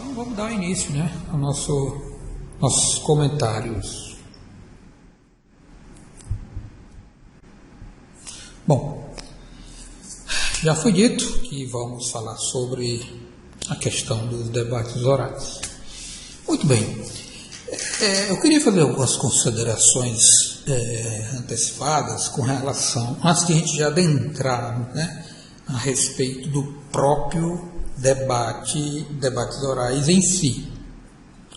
Então vamos dar início, né, ao nossos comentários. Bom, já foi dito que vamos falar sobre a questão dos debates orais. Muito bem, eu queria fazer algumas considerações antecipadas com relação, antes de a gente já adentrar, né, a respeito do próprio debates orais em si.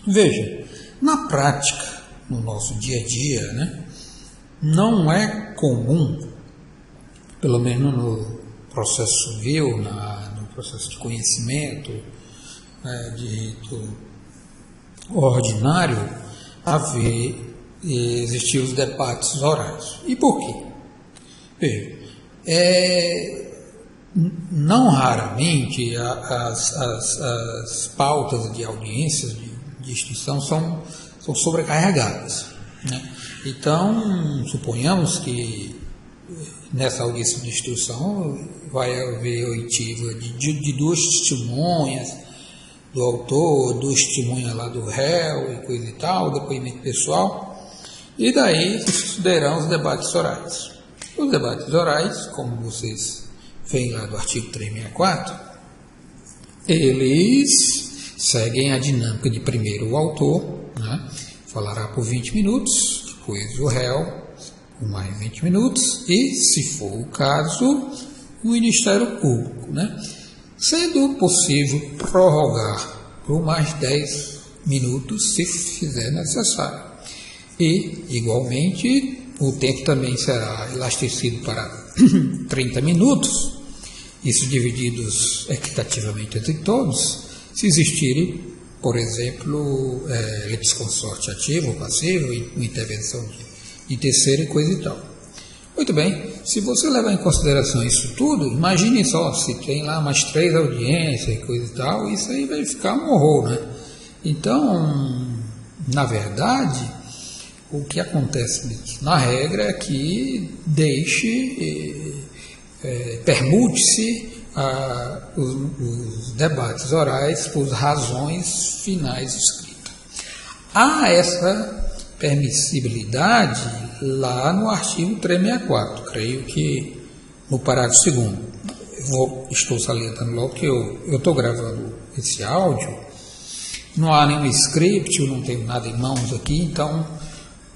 Veja, na prática, no nosso dia a dia, né, não é comum, pelo menos no processo civil, no processo de conhecimento, de rito ordinário, existir os debates orais. E por quê? Veja, não raramente as pautas de audiências de instituição são sobrecarregadas, né? Então, suponhamos que nessa audiência de instrução vai haver oitiva de duas testemunhas, do autor, duas testemunhas lá do réu e coisa e tal, depoimento pessoal, e daí se estudarão os debates orais. Os debates orais, como vocês veem lá do artigo 364, eles seguem a dinâmica de primeiro o autor, né, falará por 20 minutos, depois o réu por mais 20 minutos e, se for o caso, o Ministério Público, né, sendo possível prorrogar por mais 10 minutos se fizer necessário. E, igualmente, o tempo também será elastecido para 30 minutos, isso divididos equitativamente entre todos, se existirem, por exemplo, litisconsorte ativo ou passivo, intervenção de terceiro e coisa e tal. Muito bem, se você levar em consideração isso tudo, imagine só, se tem lá mais 3 audiências e coisa e tal, isso aí vai ficar um horror, né? Então, na verdade, o que acontece na regra é que permute-se os debates orais por razões finais escritas. Há essa permissibilidade lá no artigo 364, creio que no parágrafo 2º. Estou salientando logo que eu estou gravando esse áudio, não há nenhum script, eu não tenho nada em mãos aqui, então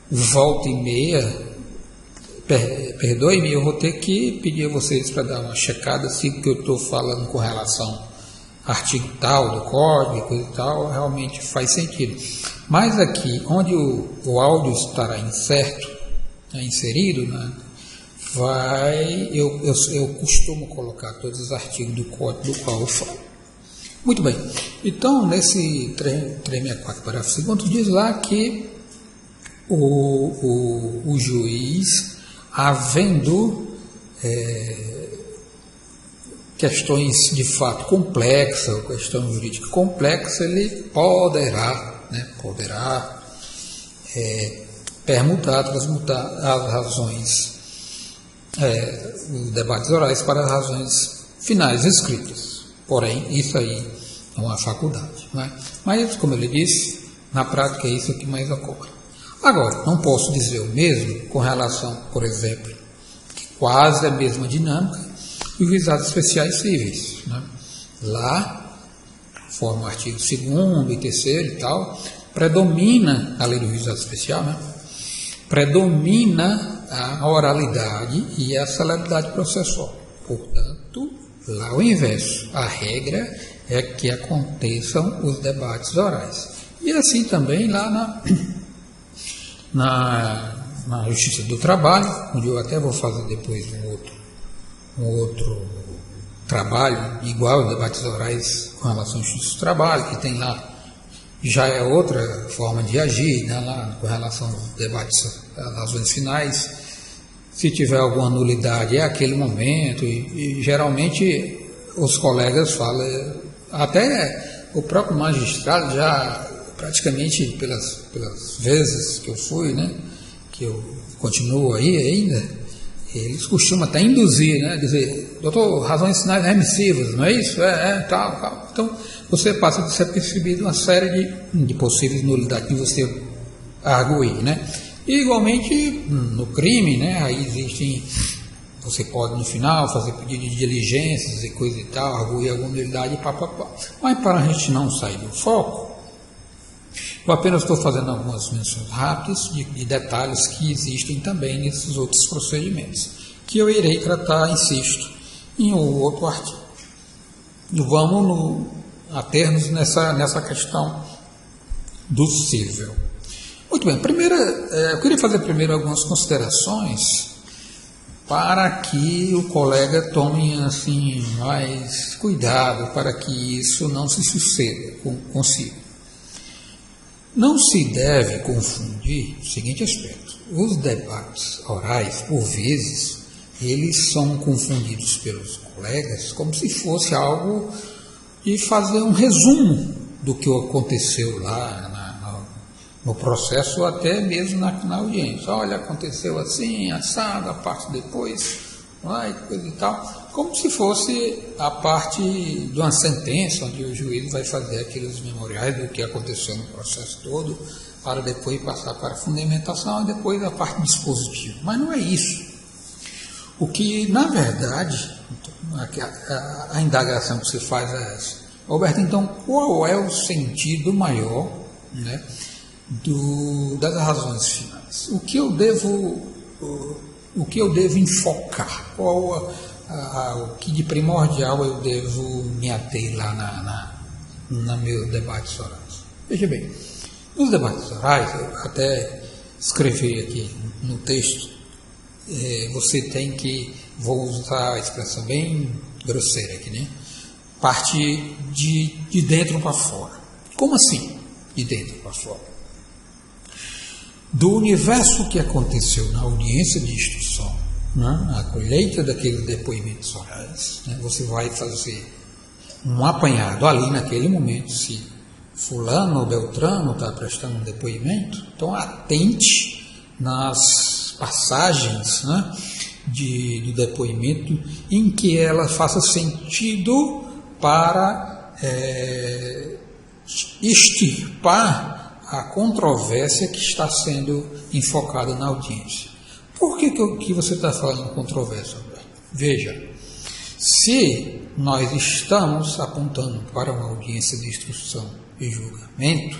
volta e meia, perdoe-me, eu vou ter que pedir a vocês para dar uma checada se o que eu estou falando com relação ao artigo tal do código e coisa e tal realmente faz sentido. Mas aqui, onde o áudio estará inserido, né, eu costumo colocar todos os artigos do código do qual eu falo. Muito bem, então nesse 364, parágrafo 2º, diz lá que o juiz, havendo questões de fato complexas, ou questão jurídica complexa, ele poderá permutar, transmutar as razões, os debates orais para as razões finais escritas. Porém, isso aí é uma faculdade, não é? Mas, como ele disse, na prática é isso que mais ocorre. Agora, não posso dizer o mesmo com relação, por exemplo, que quase a mesma dinâmica dos juizados especiais cíveis, né? Lá, conforme o artigo 2º e 3º e tal, predomina a lei do juizado especial, né? Predomina a oralidade e a celeridade processual. Portanto, lá o inverso. A regra é que aconteçam os debates orais. E assim também lá na Justiça do Trabalho, onde eu até vou fazer depois um outro trabalho igual aos debates orais com relação à Justiça do Trabalho, que tem lá, já é outra forma de agir, né, lá com relação aos debates, às razões finais. Se tiver alguma nulidade, é aquele momento, e geralmente os colegas falam, até o próprio magistrado já praticamente pelas vezes que eu fui, né, que eu continuo aí ainda, eles costumam até induzir, né, dizer, doutor, razões sinais remissivas, não é isso? Tal. Então, você passa a ser percebido uma série de possíveis nulidades que você arguir, né? E, igualmente, no crime, né? Aí existem, você pode no final fazer pedido de diligências e coisa e tal, arguir alguma nulidade, Mas para a gente não sair do foco, eu apenas estou fazendo algumas menções rápidas de detalhes que existem também nesses outros procedimentos, que eu irei tratar, insisto, em um outro artigo. E vamos atermos nessa questão do cível. Muito bem, eu queria fazer primeiro algumas considerações para que o colega tome assim, mais cuidado para que isso não se suceda consigo. Não se deve confundir o seguinte aspecto: os debates orais, por vezes, eles são confundidos pelos colegas como se fosse algo de fazer um resumo do que aconteceu lá no processo, até mesmo na audiência. Olha, aconteceu assim, assado, a parte depois, coisa e tal. Como se fosse a parte de uma sentença, onde o juiz vai fazer aqueles memoriais do que aconteceu no processo todo, para depois passar para a fundamentação e depois a parte dispositiva. Mas não é isso. O que, na verdade, a indagação que você faz é essa. Roberto, então, qual é o sentido maior, né, das razões finais? O que eu devo enfocar? Qual o que de primordial eu devo me ater lá no meu debates orais? Veja bem, nos debates orais, eu até escrevi aqui no texto, você tem que, vou usar a expressão bem grosseira aqui, né? Parte de dentro para fora. Como assim, de dentro para fora? Do universo que aconteceu na audiência de instrução, né, a colheita daqueles depoimentos orais, né, você vai fazer um apanhado ali naquele momento, se fulano ou beltrano está prestando um depoimento, então atente nas passagens, né, do depoimento em que ela faça sentido para extirpar a controvérsia que está sendo enfocada na audiência. Por que você está falando controvérsia, Alberto? Veja, se nós estamos apontando para uma audiência de instrução e julgamento,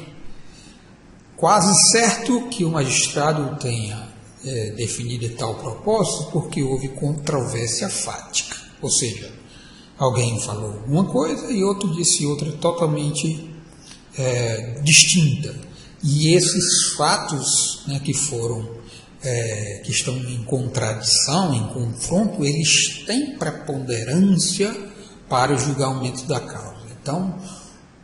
quase certo que o magistrado tenha definido tal propósito porque houve controvérsia fática, ou seja, alguém falou uma coisa e outro disse outra totalmente distinta. E esses fatos, né, que estão em contradição, em confronto, eles têm preponderância para o julgamento da causa. Então,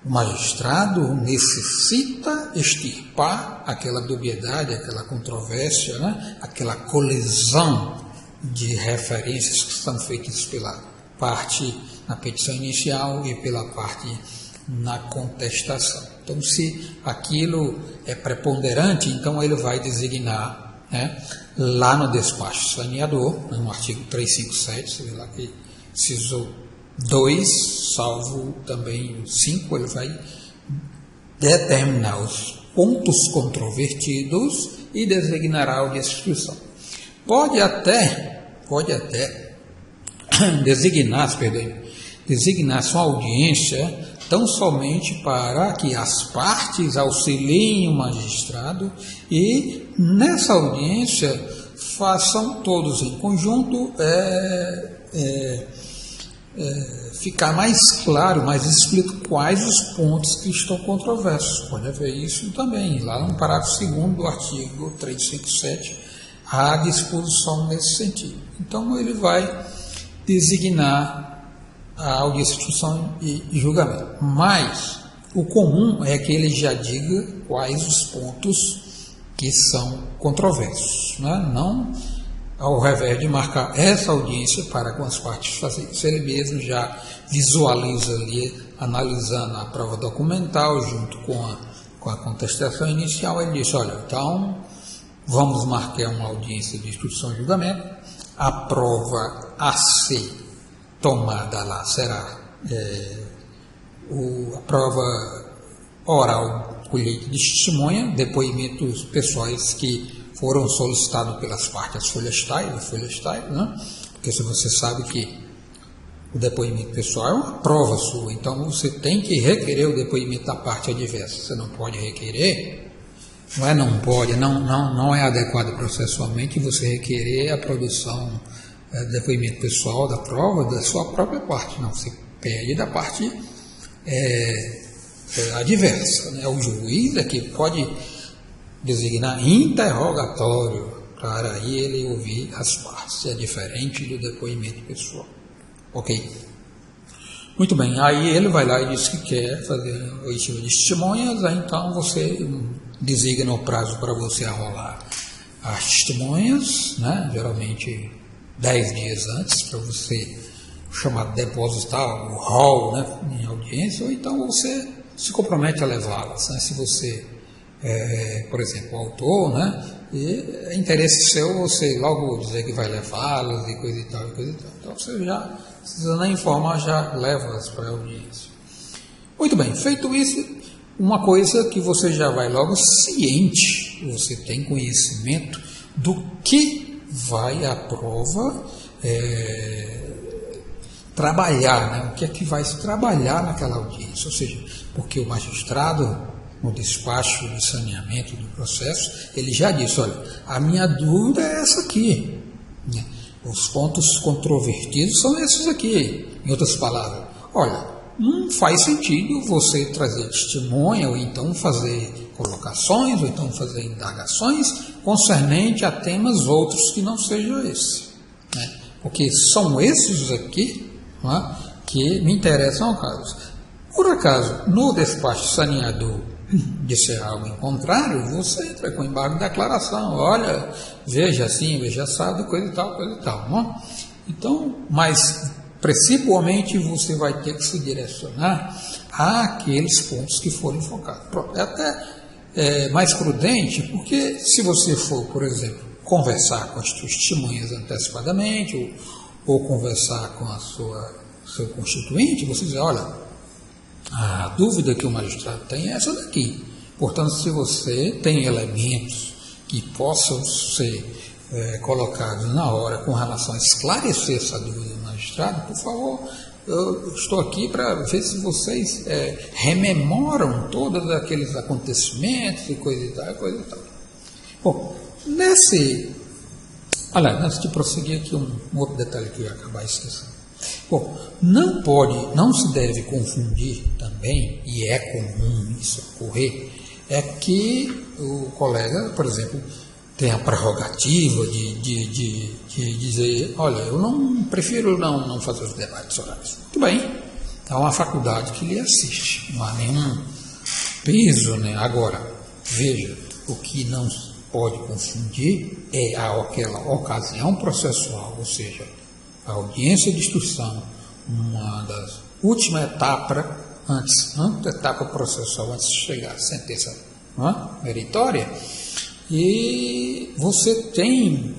o magistrado necessita extirpar aquela dubiedade, aquela controvérsia, né, aquela colisão de referências que são feitas pela parte na petição inicial e pela parte na contestação. Então, se aquilo é preponderante, então ele vai designar, né, lá no despacho saneador, no artigo 357, você vê lá que se usou 2, salvo também o 5, ele vai determinar os pontos controvertidos e designará o de instrução. Pode até designar-se uma audiência tão somente para que as partes auxiliem o magistrado e nessa audiência façam todos em conjunto ficar mais claro, mais explícito quais os pontos que estão controversos. Pode haver isso também, lá no parágrafo 2º do artigo 357, há disposição nesse sentido. Então ele vai designar a audiência de instrução e julgamento. Mas o comum é que ele já diga quais os pontos que são controversos, né? Não ao revés de marcar essa audiência para com as partes fazer isso. Ele mesmo já visualiza ali, analisando a prova documental junto com a contestação inicial, ele diz: olha, então vamos marcar uma audiência de instrução e julgamento, a prova a ser tomada lá será a prova oral, colheita de testemunha, depoimentos pessoais que foram solicitados pelas partes, as folhas TAI, né? Porque se você sabe que o depoimento pessoal é uma prova sua, então você tem que requerer o depoimento da parte adversa. Você não pode requerer, não é adequado processualmente você requerer a produção do depoimento pessoal da prova da sua própria parte, não. Você pede da parte adversa, né? O juiz é que pode designar interrogatório para aí ele ouvir as partes, é diferente do depoimento pessoal. Ok? Muito bem, aí ele vai lá e diz que quer fazer oitiva de testemunhas, aí então você designa o prazo para você arrolar as testemunhas, né? Geralmente 10 dias antes, para você chamar de depositar o rol, né, em audiência, ou então você se compromete a levá-las, né? Se você por exemplo, o autor, né? E é interesse seu você logo dizer que vai levá-las e coisa e tal. Então você já precisa nem informar, já leva-as para a audiência. Muito bem, feito isso, uma coisa que você já vai logo ciente, você tem conhecimento do que vai a prova trabalhar, né? O que é que vai se trabalhar naquela audiência, ou seja, porque o magistrado, no despacho de saneamento do processo, ele já disse, olha, a minha dúvida é essa aqui, né? Os pontos controvertidos são esses aqui. Em outras palavras, olha, não faz sentido você trazer testemunha, ou então fazer colocações, ou então fazer indagações concernente a temas outros que não sejam esse, né? Porque são esses aqui, né, que me interessam ao caso. Por acaso, no despacho saneador disser algo em contrário, você entra com embargo de declaração, olha, veja assim, veja assado, coisa e tal, não? Então, mas principalmente você vai ter que se direcionar àqueles pontos que forem focados. É até mais prudente, porque se você for, por exemplo, conversar com as testemunhas antecipadamente, ou conversar com seu constituinte, você diz, olha, a dúvida que o magistrado tem é essa daqui. Portanto, se você tem elementos que possam ser colocados na hora com relação a esclarecer essa dúvida do magistrado, por favor, eu estou aqui para ver se vocês rememoram todos aqueles acontecimentos e coisa e tal. Bom, antes de prosseguir aqui, um outro detalhe que eu ia acabar esquecendo. Bom, não se deve confundir também, e é comum isso ocorrer, é que o colega, por exemplo, tem a prerrogativa de dizer, olha, eu prefiro não fazer os debates orais. Muito bem, é uma faculdade que lhe assiste, não há nenhum peso, né? Agora, veja, o que não pode confundir é aquela ocasião processual, ou seja, a audiência de instrução, uma das últimas etapas, antes da etapa processual, antes de chegar à sentença meritória, e você tem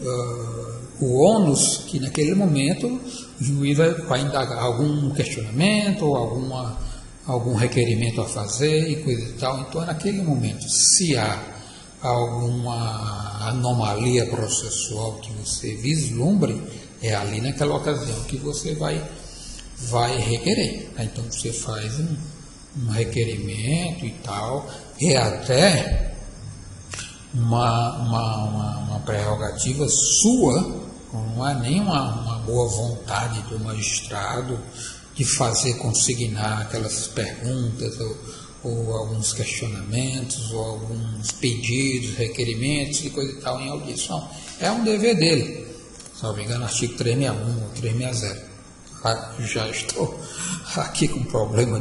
o ônus que naquele momento o juiz vai indagar algum questionamento, ou algum requerimento a fazer e coisa e tal. Então, naquele momento, se há alguma anomalia processual que você vislumbre, é ali naquela ocasião que você vai requerer. Então você faz um requerimento e tal, é até uma prerrogativa sua, não é nem uma boa vontade do magistrado de fazer consignar aquelas perguntas ou alguns questionamentos ou alguns pedidos, requerimentos e coisa e tal em audição. É um dever dele. Se não me engano, artigo 361 ou 360. Já estou aqui com problema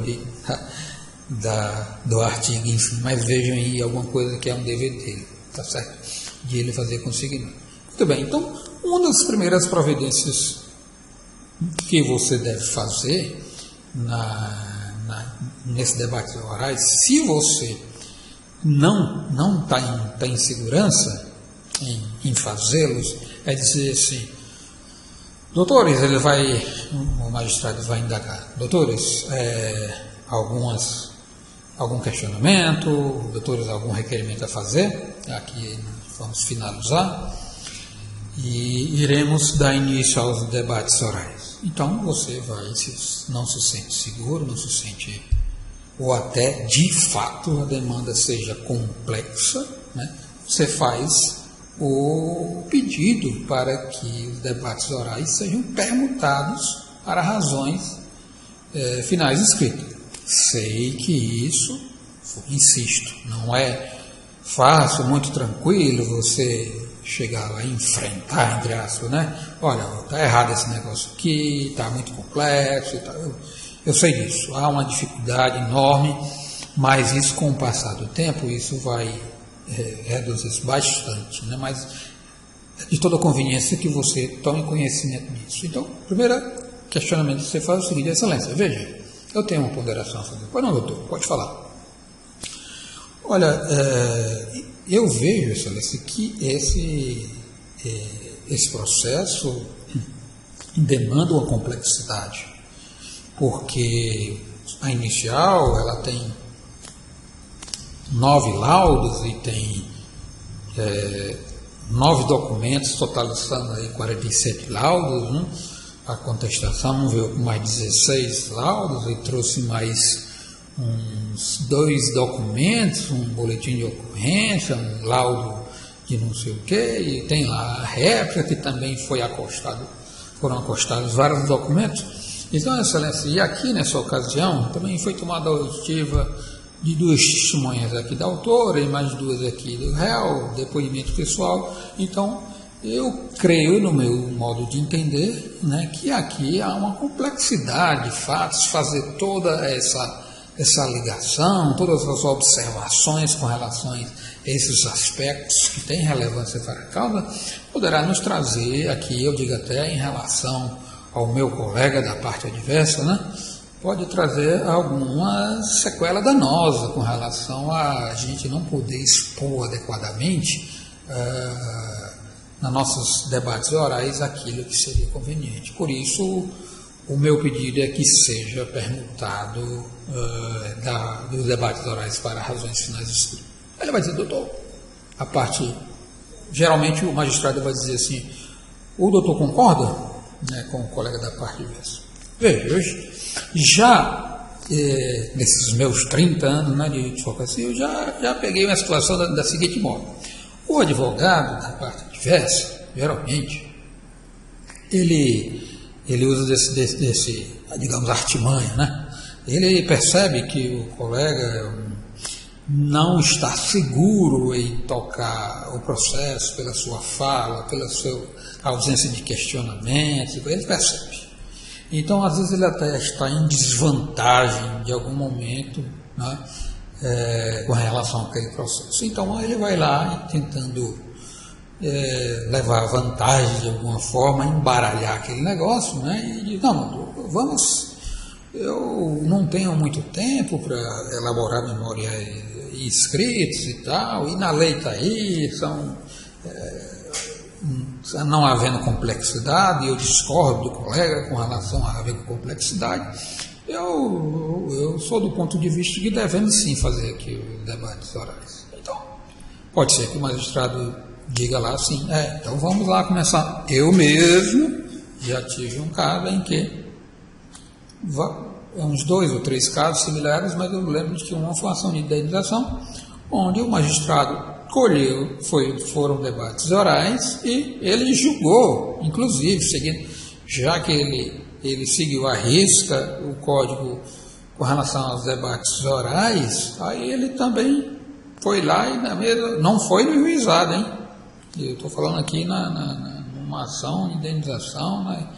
do artigo, enfim, mas vejam aí alguma coisa que é um dever dele, tá certo? De ele fazer consignar. Muito bem, então, uma das primeiras providências que você deve fazer nesse debate orais, se você não está em segurança em fazê-los, é dizer assim, Doutores, o magistrado vai indagar. Doutores, algum questionamento? Doutores, algum requerimento a fazer? Aqui vamos finalizar e iremos dar início aos debates orais. Então você não se sente seguro, não se sente, ou até de fato a demanda seja complexa, né? Você faz o pedido para que os debates orais sejam permutados para razões finais escritas. Sei que isso, insisto, não é fácil, muito tranquilo você chegar lá e enfrentar, entre aspas, né? Olha, está errado esse negócio aqui, está muito complexo e tal. Eu sei disso, há uma dificuldade enorme, mas isso com o passar do tempo, isso vai reduzir bastante, né? Mas é de toda conveniência que você tome conhecimento disso. Então, o primeiro questionamento que você faz é o seguinte: Excelência, veja, eu tenho uma ponderação a fazer. Pois não, doutor, pode falar. Olha, eu vejo, Excelência, que esse processo demanda uma complexidade, porque a inicial ela tem 9 laudos e tem 9 documentos, totalizando aí 47 laudos, né? A contestação veio com mais 16 laudos e trouxe mais uns 2 documentos, um boletim de ocorrência, um laudo de não sei o quê, e tem lá a réplica que também foram acostados vários documentos. Então, Excelência, e aqui nessa ocasião também foi tomada a auditiva de 2 testemunhas aqui da autora e mais 2 aqui do réu, depoimento pessoal. Então, eu creio, no meu modo de entender, né, que aqui há uma complexidade de fatos, fazer toda essa ligação, todas as observações com relação a esses aspectos que têm relevância para a causa, poderá nos trazer aqui, eu digo até em relação ao meu colega da parte adversa, né, pode trazer alguma sequela danosa com relação a gente não poder expor adequadamente nos nossos debates orais aquilo que seria conveniente. Por isso, o meu pedido é que seja permutado dos debates orais para razões finais escritas. Ele vai dizer: doutor, geralmente o magistrado vai dizer assim: o doutor concorda, né, com o colega da parte adversa? Veja, já nesses meus 30 anos, né, de advocacia, eu já peguei uma situação da seguinte modo: o advogado da parte adversa, geralmente, ele usa desse, digamos, artimanha, né? Ele percebe que o colega não está seguro em tocar o processo pela sua fala, pela sua ausência de questionamento, ele percebe. Então, às vezes, ele até está em desvantagem de algum momento, né, com relação àquele processo. Então, ele vai lá tentando levar vantagem de alguma forma, embaralhar aquele negócio, né, e diz: não, eu não tenho muito tempo para elaborar memória e escritos e tal, e na lei está aí, não havendo complexidade, eu discordo do colega com relação a haver complexidade. Eu sou do ponto de vista que devemos sim fazer aqui os debates orais. Então, pode ser que o magistrado diga lá assim: então vamos lá começar. Eu mesmo já tive um caso em que, uns 2 ou 3 casos similares, mas eu lembro de que uma foi uma ação de indenização, onde o magistrado foram debates orais e ele julgou, inclusive, seguindo, já que ele seguiu à risca o código com relação aos debates orais, aí ele também foi lá e não foi no juizado, hein? Eu estou falando aqui numa ação de indenização, né,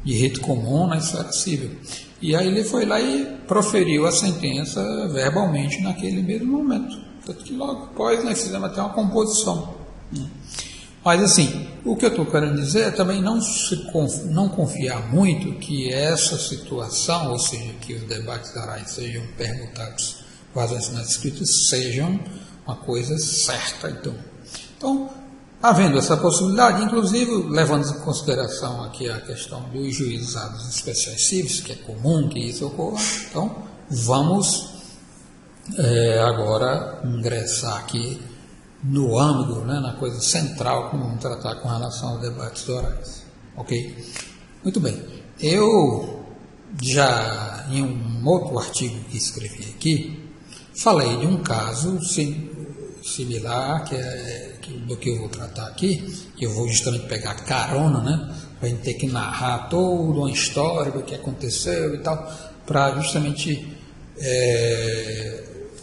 de rito comum na esfera civil. E aí ele foi lá e proferiu a sentença verbalmente naquele mesmo momento. Tanto que logo após nós fizemos até uma composição. Mas assim, o que eu estou querendo dizer é também não confiar muito que essa situação, ou seja, que os debates orais sejam permutados com razões finais escritas, sejam uma coisa certa. Então, Havendo essa possibilidade, inclusive levando em consideração aqui a questão dos juizados especiais cíveis, que é comum que isso ocorra, então vamos agora ingressar aqui no âmbito, né, na coisa central que vamos tratar com relação aos debates orais. Ok? Muito bem. Eu já, em um outro artigo que escrevi aqui, falei de um caso similar do que eu vou tratar aqui, que eu vou justamente pegar carona, né, para a gente ter que narrar toda uma história do que aconteceu e tal, para justamente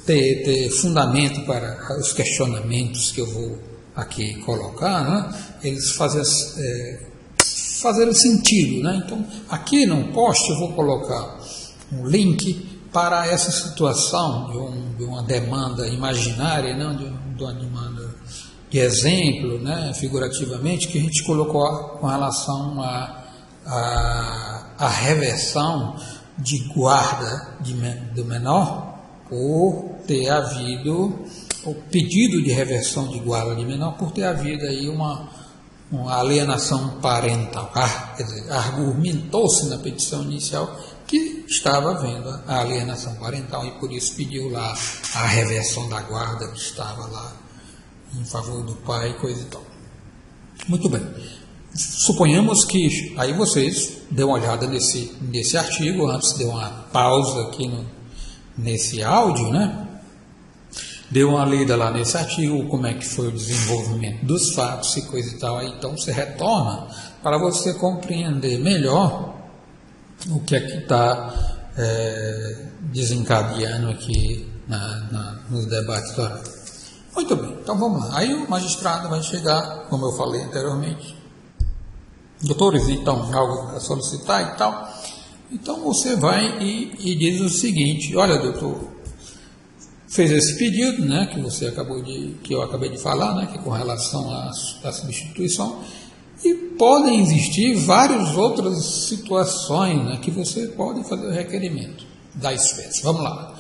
ter fundamento para os questionamentos que eu vou aqui colocar, né, eles fazerem sentido, né? Então, aqui no post eu vou colocar um link para essa situação de uma demanda imaginária, não de uma demanda de exemplo, né, figurativamente, que a gente colocou com relação à reversão de guarda do menor por ter havido o pedido de reversão de guarda de menor por ter havido aí uma alienação parental. Quer dizer, argumentou-se na petição inicial que estava havendo a alienação parental e por isso pediu lá a reversão da guarda que estava lá em favor do pai, coisa e tal. Muito bem. Suponhamos que aí vocês dêem uma olhada nesse artigo, antes dê uma pausa aqui nesse áudio, né? Dê uma lida lá nesse artigo, como é que foi o desenvolvimento dos fatos e coisa e tal. Aí, então você retorna para você compreender melhor o que é que está desencadeando aqui nos debates orais. Muito bem, então vamos lá. Aí o magistrado vai chegar, como eu falei anteriormente, doutores, então, algo a solicitar e tal. Então você vai e diz o seguinte: olha, doutor, fez esse pedido, né, que eu acabei de falar, né, que é com relação à substituição, e podem existir várias outras situações, né, que você pode fazer o requerimento da espécie. Vamos lá.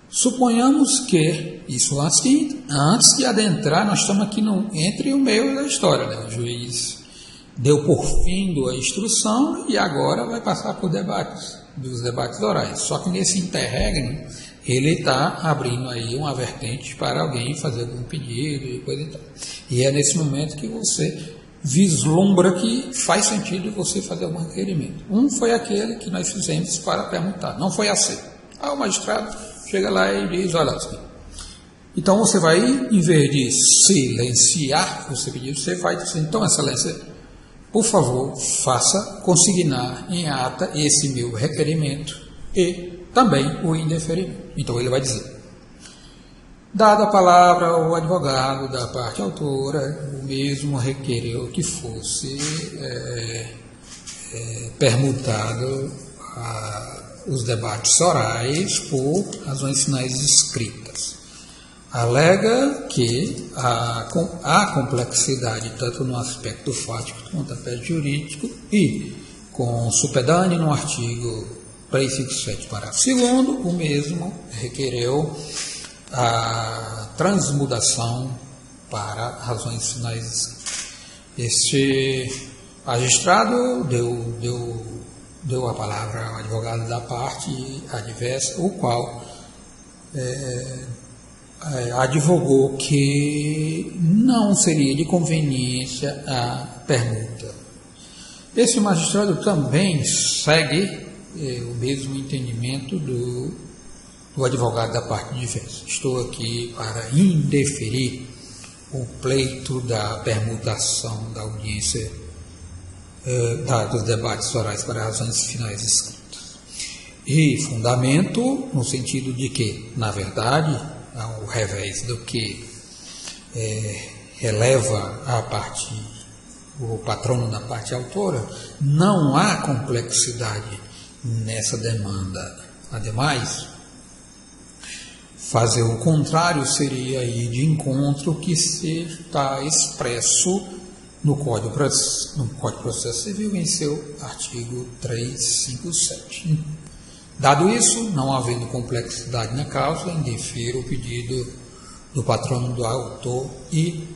Suponhamos que, isso antes de adentrar, nós estamos aqui entre o meio da história, né? O juiz deu por fim a instrução e agora vai passar por dos debates orais. Só que nesse interregno, ele está abrindo aí uma vertente para alguém fazer algum pedido e coisa e tal. E é nesse momento que você vislumbra que faz sentido você fazer algum requerimento. Um foi aquele que nós fizemos para permutar, não foi aceito. O magistrado chega lá e diz: olha assim. Então você vai, em vez de silenciar, você pediu, você vai dizer: então, excelência, por favor, faça consignar em ata esse meu requerimento e também o indeferimento. Então ele vai dizer: dada a palavra ao advogado da parte autora, o mesmo requereu que fosse permutado os debates orais por razões finais escritas. Alega que a complexidade, tanto no aspecto fático quanto no aspecto jurídico, e com supedâneo no artigo 357, parágrafo 2º, o mesmo requereu a transmudação para razões finais escritas. Este magistrado deu a palavra ao advogado da parte adversa, o qual advogou que não seria de conveniência a permuta. Esse magistrado também segue o mesmo entendimento do advogado da parte adversa. Estou aqui para indeferir o pleito da permutação da audiência dos debates orais para razões finais escritas. E fundamento no sentido de que, na verdade, ao revés do que releva o patrono da parte autora, não há complexidade nessa demanda. Ademais, fazer o contrário seria ir de encontro ao que está expresso no Código de Processo Civil, em seu artigo 357. Dado isso, não havendo complexidade na causa, indefiro o pedido do patrono do autor e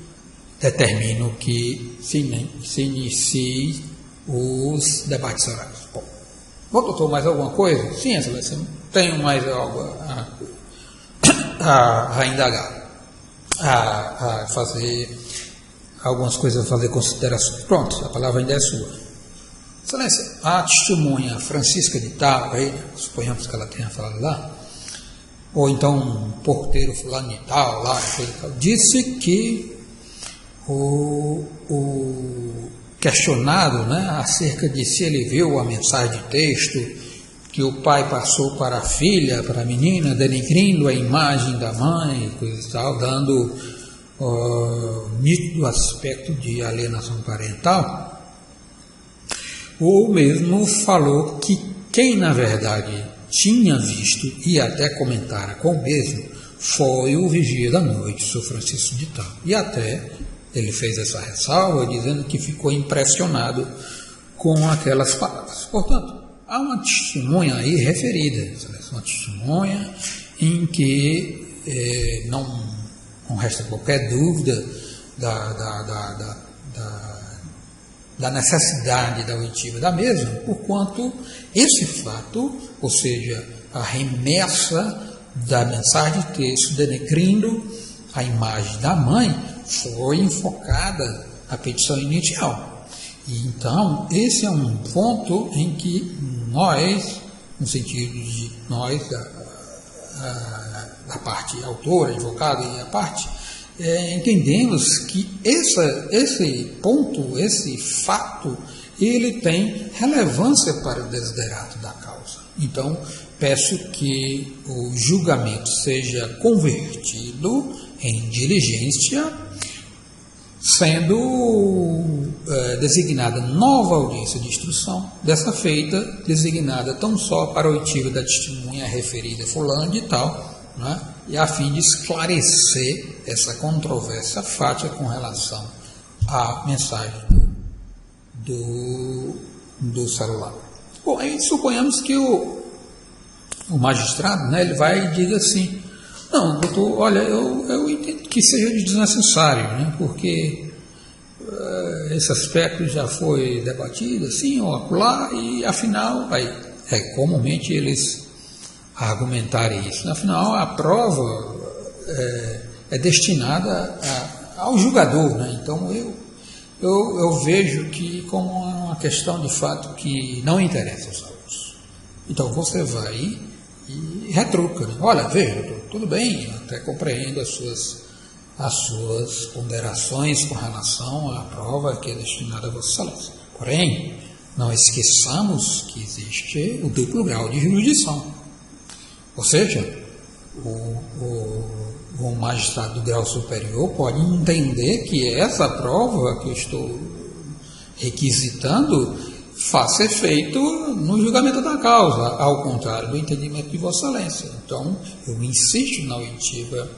determino que se inicie os debates orais. Bom, doutor, mais alguma coisa? Sim, excelência, tenho mais algo a indagar, a fazer algumas coisas, a fazer considerações. Pronto, a palavra ainda é sua. Excelência, a testemunha Francisca de tal, aí, suponhamos que ela tenha falado lá, ou então um porteiro fulano de tal, lá, disse que o questionado, né, acerca de se ele viu a mensagem de texto que o pai passou para a filha, para a menina, denegrindo a imagem da mãe, coisa e tal, dando nítido aspecto de alienação parental, o mesmo falou que quem, na verdade, tinha visto e até comentara com o mesmo foi o vigia da noite, o Sr. Francisco de Tal. E até ele fez essa ressalva dizendo que ficou impressionado com aquelas palavras. Portanto, há uma testemunha aí referida, uma testemunha em que não resta qualquer dúvida da necessidade da oitiva da mesma, porquanto esse fato, ou seja, a remessa da mensagem de texto denegrindo a imagem da mãe, foi enfocada à petição inicial. E então, esse é um ponto em que nós, no sentido de nós, da parte autora, advogada e a parte, entendemos que esse ponto, esse fato, ele tem relevância para o desiderato da causa. Então, peço que o julgamento seja convertido em diligência, sendo designada nova audiência de instrução, dessa feita designada tão só para a oitiva da testemunha referida fulano de tal, né, e a fim de esclarecer essa controvérsia fática com relação à mensagem do celular. Bom, aí suponhamos que o magistrado, né, ele vai e diga assim: não, doutor, olha, eu entendo que seja desnecessário, né, porque esse aspecto já foi debatido assim ou acolá, e afinal, comumente eles argumentarem isso. Afinal, a prova é destinada ao julgador, né? Então eu vejo que como uma questão de fato que não interessa aos alunos. Então você vai e retruca, né? Olha, veja, tudo bem, eu até compreendo as suas ponderações com relação à prova que é destinada a Vossa Excelência. Porém, não esqueçamos que existe o duplo grau de jurisdição. Ou seja, o magistrado do grau superior pode entender que essa prova que eu estou requisitando faça efeito no julgamento da causa, ao contrário do entendimento de Vossa Excelência. Então, eu insisto na oitiva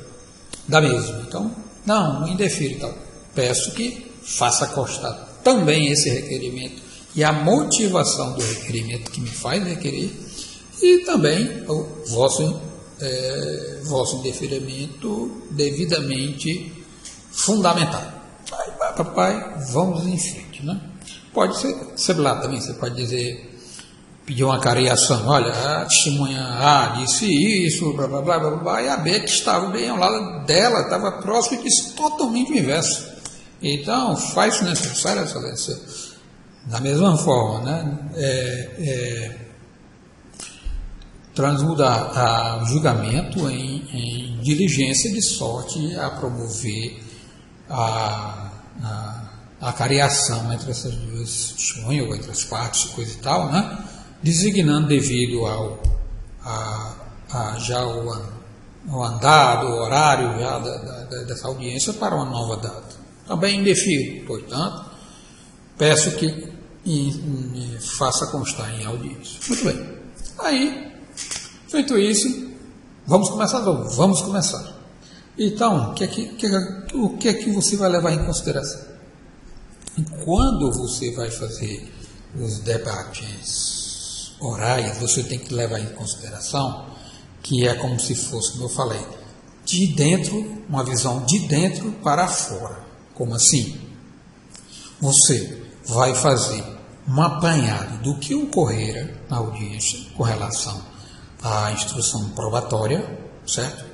da mesma. Então, não indefiro. Então, peço que faça constar também esse requerimento e a motivação do requerimento que me faz requerer, e também o vosso indeferimento devidamente fundamentado. Aí, papai, vamos em frente, né? Pode ser lá também, você pode dizer, pedir uma cariação, olha, a testemunha A disse isso, blá, blá, blá, blá, blá, e a B, que estava bem ao lado dela, estava próximo, e disse totalmente o inverso. Então, faz-se necessário, Excelência, da mesma forma, né? Transmudar o julgamento em diligência de sorte a promover a cariação entre essas duas testemunhas, ou entre as partes, coisa e tal, né? Designando devido ao andado, o horário já dessa audiência para uma nova data. Também indefiro, portanto, peço que faça constar em audiência. Muito bem. Aí, feito isso, vamos começar. Então, o que é que você vai levar em consideração? Quando você vai fazer os debates orais, você tem que levar em consideração que é como se fosse, como eu falei, de dentro, uma visão de dentro para fora. Como assim? Você vai fazer um apanhado do que ocorrera na audiência com relação à instrução probatória, certo?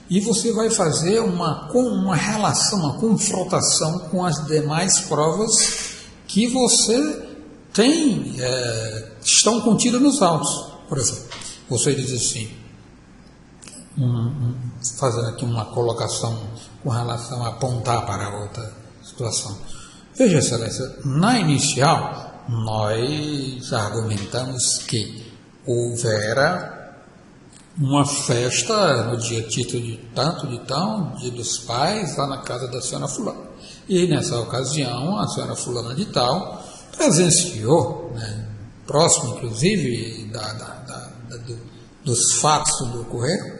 E você vai fazer uma relação, uma confrontação com as demais provas que você tem, estão contidas nos autos. Por exemplo, você diz assim, fazendo aqui uma colocação com relação a apontar para outra situação. Veja, Excelência, na inicial, nós argumentamos que houvera uma festa no dia título de tanto, de tão, dia dos pais, lá na casa da senhora fulana. E nessa ocasião, a senhora fulana de tal presenciou, né, próximo inclusive dos fatos que ocorreram,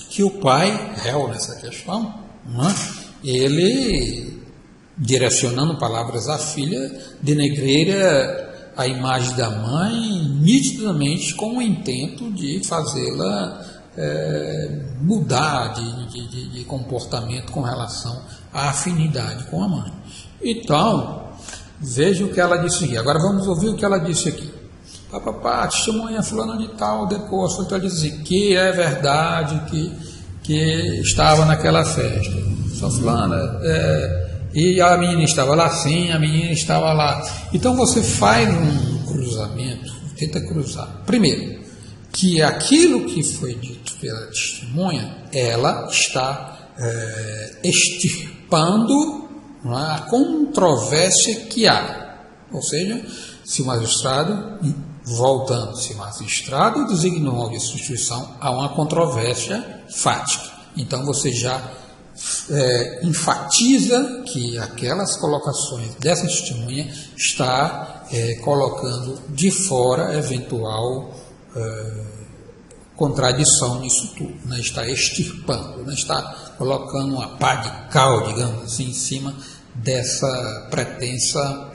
que o pai, réu nessa questão, né, ele, direcionando palavras à filha, denegreira a imagem da mãe nitidamente com o intento de fazê-la mudar de comportamento com relação à afinidade com a mãe. Então, veja o que ela disse aqui. Agora vamos ouvir o que ela disse aqui. A testemunha fulana de tal depois foi para dizer que é verdade que estava naquela festa. Só fulana, e a menina estava lá, sim, a menina estava lá. Então você faz um cruzamento, tenta cruzar. Primeiro, que aquilo que foi dito pela testemunha, ela está extirpando a controvérsia que há. Ou seja, se o magistrado, voltando, se o magistrado designou a de substituição, há uma controvérsia fática. Então você já enfatiza que aquelas colocações dessa testemunha está colocando de fora eventual contradição nisso tudo, né? Está extirpando, né? Está colocando uma pá de cal, digamos assim, em cima dessa pretensa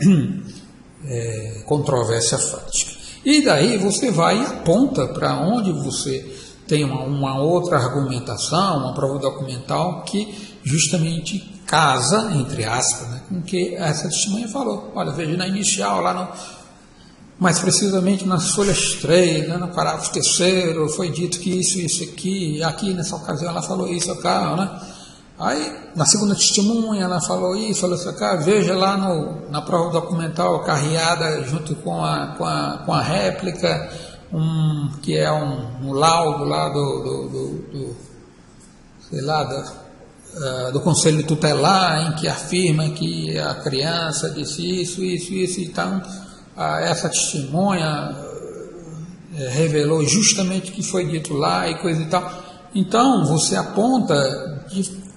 controvérsia fática. E daí você vai e aponta para onde você tem uma outra argumentação, uma prova documental que justamente casa, entre aspas, né, com o que essa testemunha falou. Olha, veja, na inicial, mais precisamente nas folhas 3, né, no parágrafo 3º, foi dito que isso aqui nessa ocasião ela falou isso, né? Aí, na segunda testemunha, ela falou isso, falou isso, veja lá na prova documental, carreada junto com a réplica, que é um laudo lá do Conselho Tutelar, em que afirma que a criança disse isso, então essa testemunha revelou justamente o que foi dito lá e coisa e tal. Então, você aponta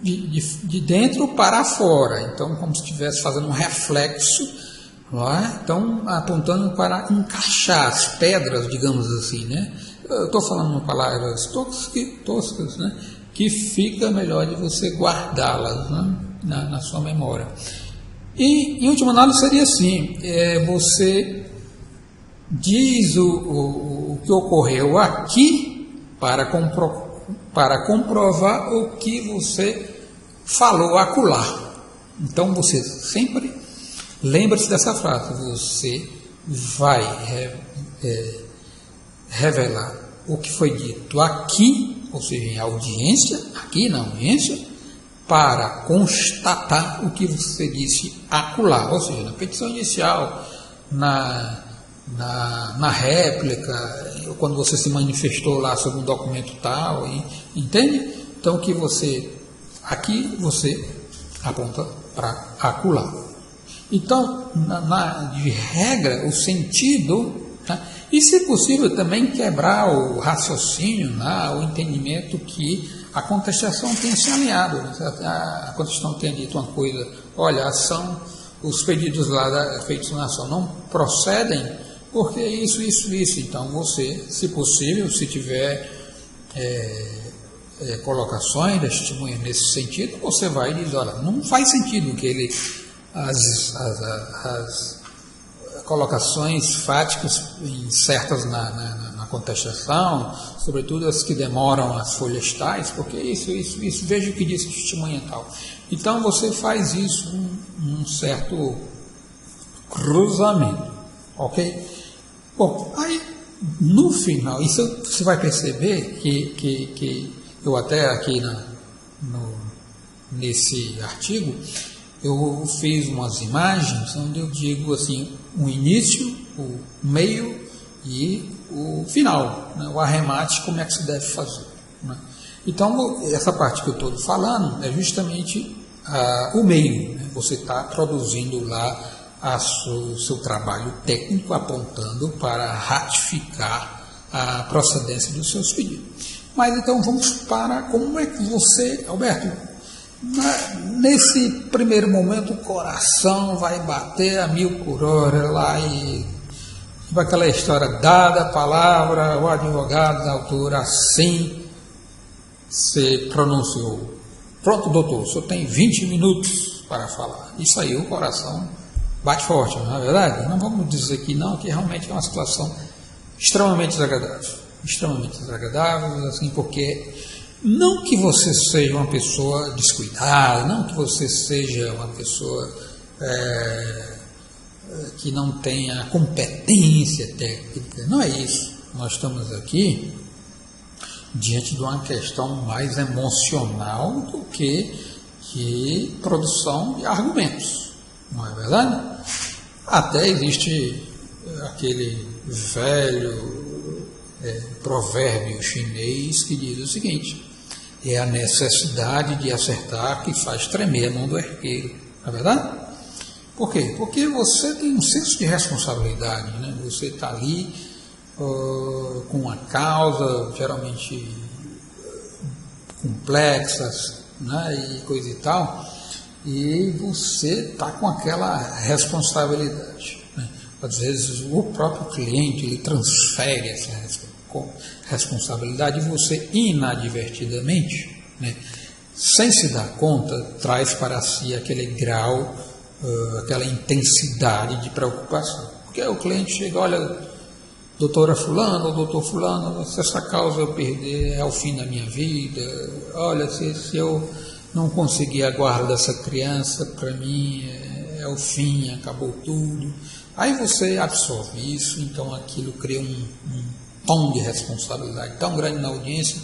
de dentro para fora, então como se estivesse fazendo um reflexo, não é? Então apontando para encaixar as pedras, digamos assim, né? Eu estou falando palavras toscas, né? Que fica melhor de você guardá-las, né? na sua memória. E em última análise seria assim, você diz o que ocorreu aqui para comprovar o que você falou acolá. Então você sempre lembra-se dessa frase, você vai revelar o que foi dito aqui, ou seja, em audiência, aqui na audiência, para constatar o que você disse acolá, ou seja, na petição inicial, na réplica, quando você se manifestou lá sobre um documento tal, entende? Então que aqui você aponta para acolá. Então, de regra, o sentido, tá? E se possível também quebrar o raciocínio, o entendimento que a contestação tem se alinhado. A contestação tem dito uma coisa, olha, os pedidos lá feitos na ação não procedem porque isso. Então você, se possível, se tiver colocações da testemunha nesse sentido, você vai e diz, olha, não faz sentido que as colocações fáticas insertas na a contestação, sobretudo as que demoram as folhas tais, porque isso, veja o que diz testemunha tal. Então você faz isso, um certo cruzamento, ok? Bom, aí no final, isso você vai perceber que eu até aqui nesse artigo, eu fiz umas imagens onde eu digo assim, o início, o meio e o final, né? O arremate, como é que se deve fazer, né? Então, essa parte que eu estou falando é justamente o meio, né? Você está produzindo lá o seu trabalho técnico, apontando para ratificar a procedência dos seus pedidos. Mas então vamos para como é que você, Alberto, nesse primeiro momento o coração vai bater a 1000 por hora lá e aquela história, dada a palavra, o advogado da autora assim se pronunciou. Pronto, doutor, o senhor tem 20 minutos para falar. Isso aí, o coração bate forte, não é verdade? Não vamos dizer que não, que realmente é uma situação extremamente desagradável, assim, porque não que você seja uma pessoa descuidada, não que você seja uma pessoa que não tenha competência técnica, não é isso. Nós estamos aqui diante de uma questão mais emocional do que produção de argumentos, não é verdade? Até existe aquele velho provérbio chinês que diz o seguinte: é a necessidade de acertar que faz tremer a mão do arqueiro, não é verdade? Por quê? Porque você tem um senso de responsabilidade, né? Você está ali com uma causa geralmente complexas, né? E coisa e tal, e você está com aquela responsabilidade, né? Às vezes o próprio cliente ele transfere essa responsabilidade e você inadvertidamente, né, sem se dar conta, traz para si aquele grau, aquela intensidade de preocupação. Porque o cliente chega, olha, doutora fulano, ou doutor fulano, se essa causa eu perder é o fim da minha vida, olha, se eu não conseguir a guarda dessa criança, para mim é o fim, acabou tudo. Aí você absorve isso, então aquilo cria um tom de responsabilidade tão grande na audiência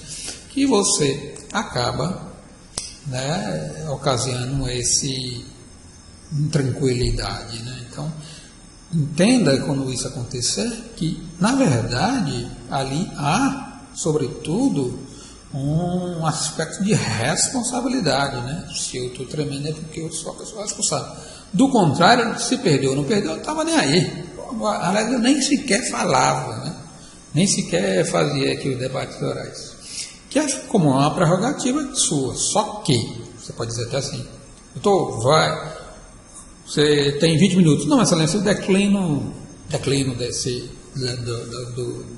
que você acaba, né, ocasionando esse intranquilidade, né? Então, entenda quando isso acontecer que, na verdade, ali há, sobretudo, um aspecto de responsabilidade, né? Se eu estou tremendo é porque eu sou a pessoa responsável. Do contrário, se perdeu ou não perdeu, eu não estava nem aí. Aliás, eu nem sequer falava, né? Nem sequer fazia aqui os debates orais. Que é como uma prerrogativa sua. Só que, você pode dizer até assim, doutor, você tem 20 minutos. Não, excelência, eu declino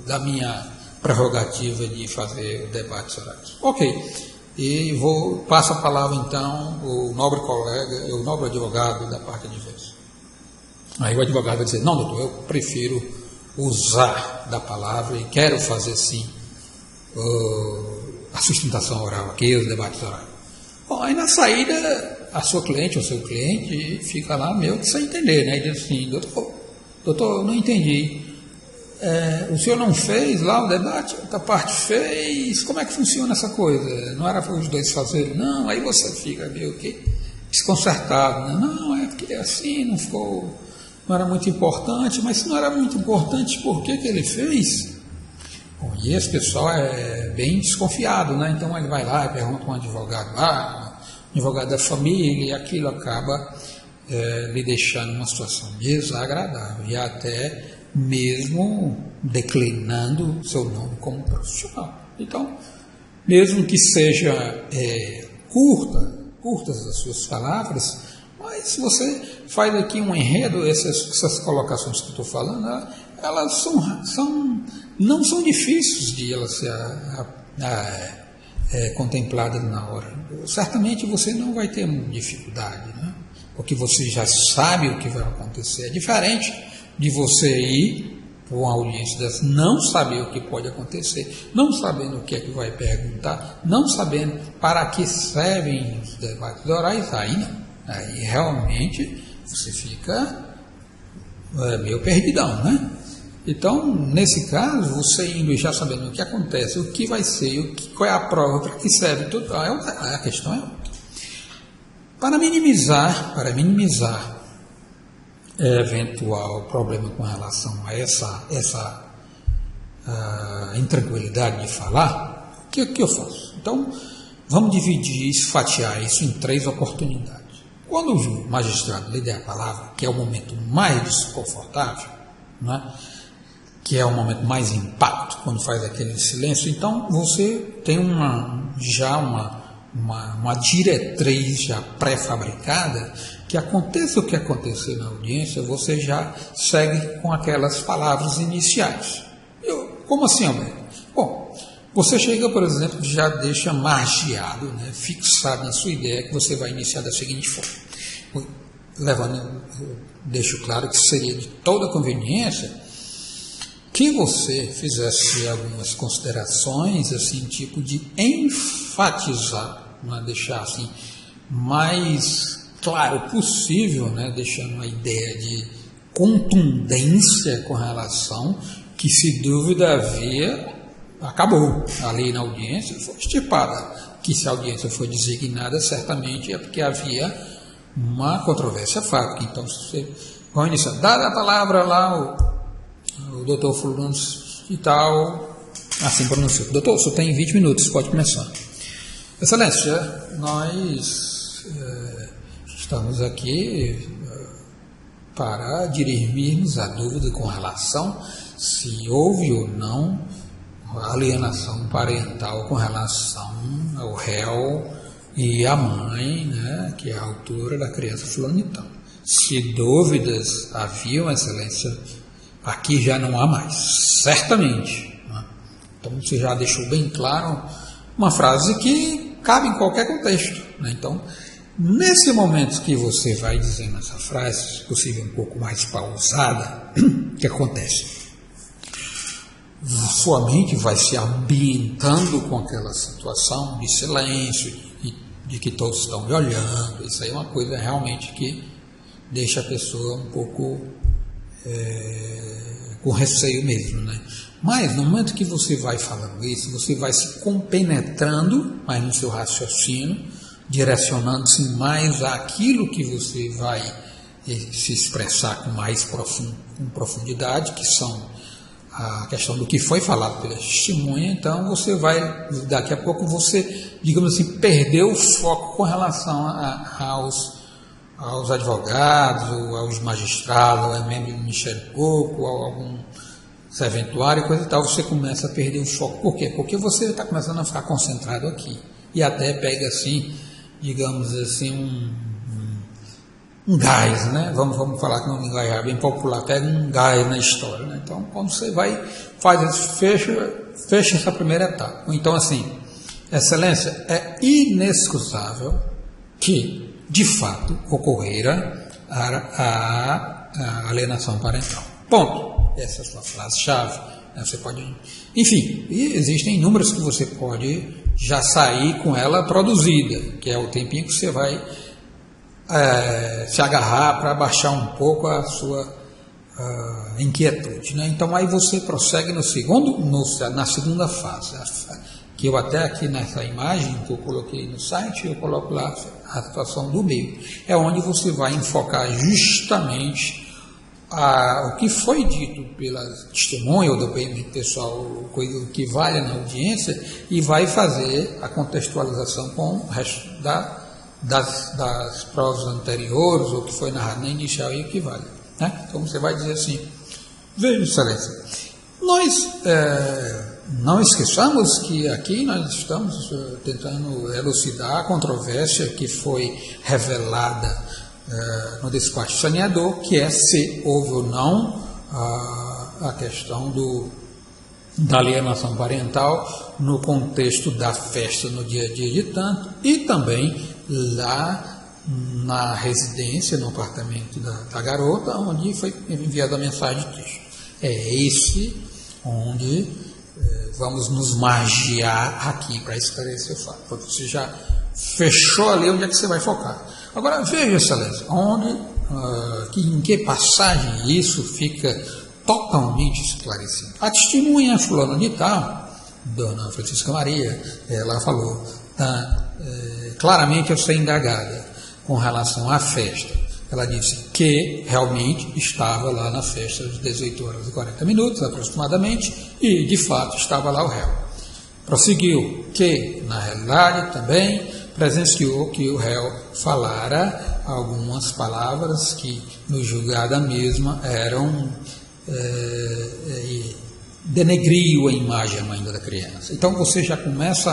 da minha prerrogativa de fazer debates orais. Ok. E passo a palavra então ao nobre colega, o nobre advogado da parte adversa. Aí o advogado vai dizer, não, doutor, eu prefiro usar da palavra e quero fazer sim a sustentação oral aqui, os debates orais. Bom, aí na saída, a sua cliente ou seu cliente fica lá meio que sem entender, né? E diz assim, doutor, eu não entendi. O senhor não fez lá o debate, outra parte fez, como é que funciona essa coisa? Não era para os dois fazerem? Não, aí você fica meio que desconcertado, né? Não, é porque assim, não era muito importante, mas se não era muito importante, por que ele fez? Bom, e esse pessoal é bem desconfiado, né? Então ele vai lá e pergunta a um advogado lá, um advogado da família, e aquilo acaba lhe deixando numa situação desagradável, e até mesmo declinando seu nome como profissional. Então, mesmo que seja curtas as suas palavras, mas se você faz aqui um enredo, essas colocações que eu estou falando, elas não são difíceis de elas ser contempladas na hora. Certamente você não vai ter dificuldade, né? Porque você já sabe o que vai acontecer. É diferente de você ir para uma audiência dessa, não saber o que pode acontecer, não sabendo o que é que vai perguntar, não sabendo para que servem os debates orais, aí não. Aí realmente você fica meio perdidão, né? Então, nesse caso, você indo já sabendo o que acontece, o que vai ser, qual é a prova, para que serve, tudo, a questão é outra. Para minimizar eventual problema com relação a essa intranquilidade de falar, o que eu faço? Então, vamos dividir isso, fatiar isso em 3 oportunidades. Quando o magistrado lhe der a palavra, que é o momento mais desconfortável, né, que é o momento mais impacto, quando faz aquele silêncio, então você tem uma diretriz já pré-fabricada, que aconteça o que acontecer na audiência, você já segue com aquelas palavras iniciais. Como assim, Alberto? Bom, você chega, por exemplo, já deixa margeado, né, fixado na sua ideia que você vai iniciar da seguinte forma. Deixo claro que seria de toda conveniência que você fizesse algumas considerações, assim, tipo de enfatizar, né, deixar assim mais claro possível, né, deixando uma ideia de contundência com relação que, se dúvida havia, acabou. A lei na audiência foi estipada, que se a audiência foi designada, certamente é porque havia uma controvérsia fática. Então, você vai iniciar, dada a palavra lá, o doutor fulano e tal, assim pronunciou. Doutor, só tem 20 minutos, pode começar. Excelência, nós estamos aqui para dirimirmos a dúvida com relação se houve ou não alienação parental com relação ao réu e à mãe, né, que é a autora da criança fulano e tal. Se dúvidas haviam, Excelência, aqui já não há mais, certamente. Né? Então você já deixou bem claro uma frase que cabe em qualquer contexto. Né? Então, nesse momento que você vai dizendo essa frase, se possível um pouco mais pausada, o que acontece? Sua mente vai se ambientando com aquela situação de silêncio, de que todos estão lhe olhando. Isso aí é uma coisa realmente que deixa a pessoa um pouco com receio mesmo, né? Mas no momento que você vai falando isso, você vai se compenetrando mais no seu raciocínio, direcionando-se mais àquilo que você vai se expressar com mais profundidade, que são a questão do que foi falado pela testemunha. Então você vai, daqui a pouco você, digamos assim, perdeu o foco com relação aos advogados, ou aos magistrados, ao membro do Ministério Público, ou algum serventuário e coisa e tal. Você começa a perder o foco. Por quê? Porque você está começando a ficar concentrado aqui. E até pega assim, digamos assim, um gás, né? Vamos falar que não linguajar bem popular, pega um gás na história, né? Então, quando você vai, fecha essa primeira etapa. Então, assim, Excelência, é inexcusável que, de fato, ocorrera a alienação parental. Ponto. Essa é a sua frase-chave. Né? Você pode, enfim, e existem inúmeras que você pode já sair com ela produzida, que é o tempinho que você vai se agarrar para baixar um pouco a sua inquietude, né? Então aí você prossegue na segunda fase, que eu até aqui nessa imagem que eu coloquei no site, eu coloco lá a situação do meio, é onde você vai enfocar justamente o que foi dito pela testemunha ou depoimento pessoal, o que vale na audiência, e vai fazer a contextualização com o resto das provas anteriores, ou que foi narrado na inicial e o que vale. Né? Então você vai dizer assim: veja, Excelência, nós não esqueçamos que aqui nós estamos tentando elucidar a controvérsia que foi revelada no despacho saneador, que é se houve ou não a questão da alienação parental no contexto da festa no dia a dia de tanto, e também lá na residência, no apartamento da garota, onde foi enviada a mensagem de texto. É esse onde vamos nos margear aqui para esclarecer o fato. Você já fechou ali onde é que você vai focar. Agora, veja, excelência, em que passagem isso fica totalmente esclarecido. A testemunha fulana de tal, Dona Francisca Maria, ela falou, claramente eu ser indagada com relação à festa. Ela disse que realmente estava lá na festa às 18 horas e 40 minutos aproximadamente, e de fato estava lá o réu. Prosseguiu que, na realidade, também presenciou que o réu falara algumas palavras que, no julgado mesma, eram denegriam a imagem ainda da criança. Então você já começa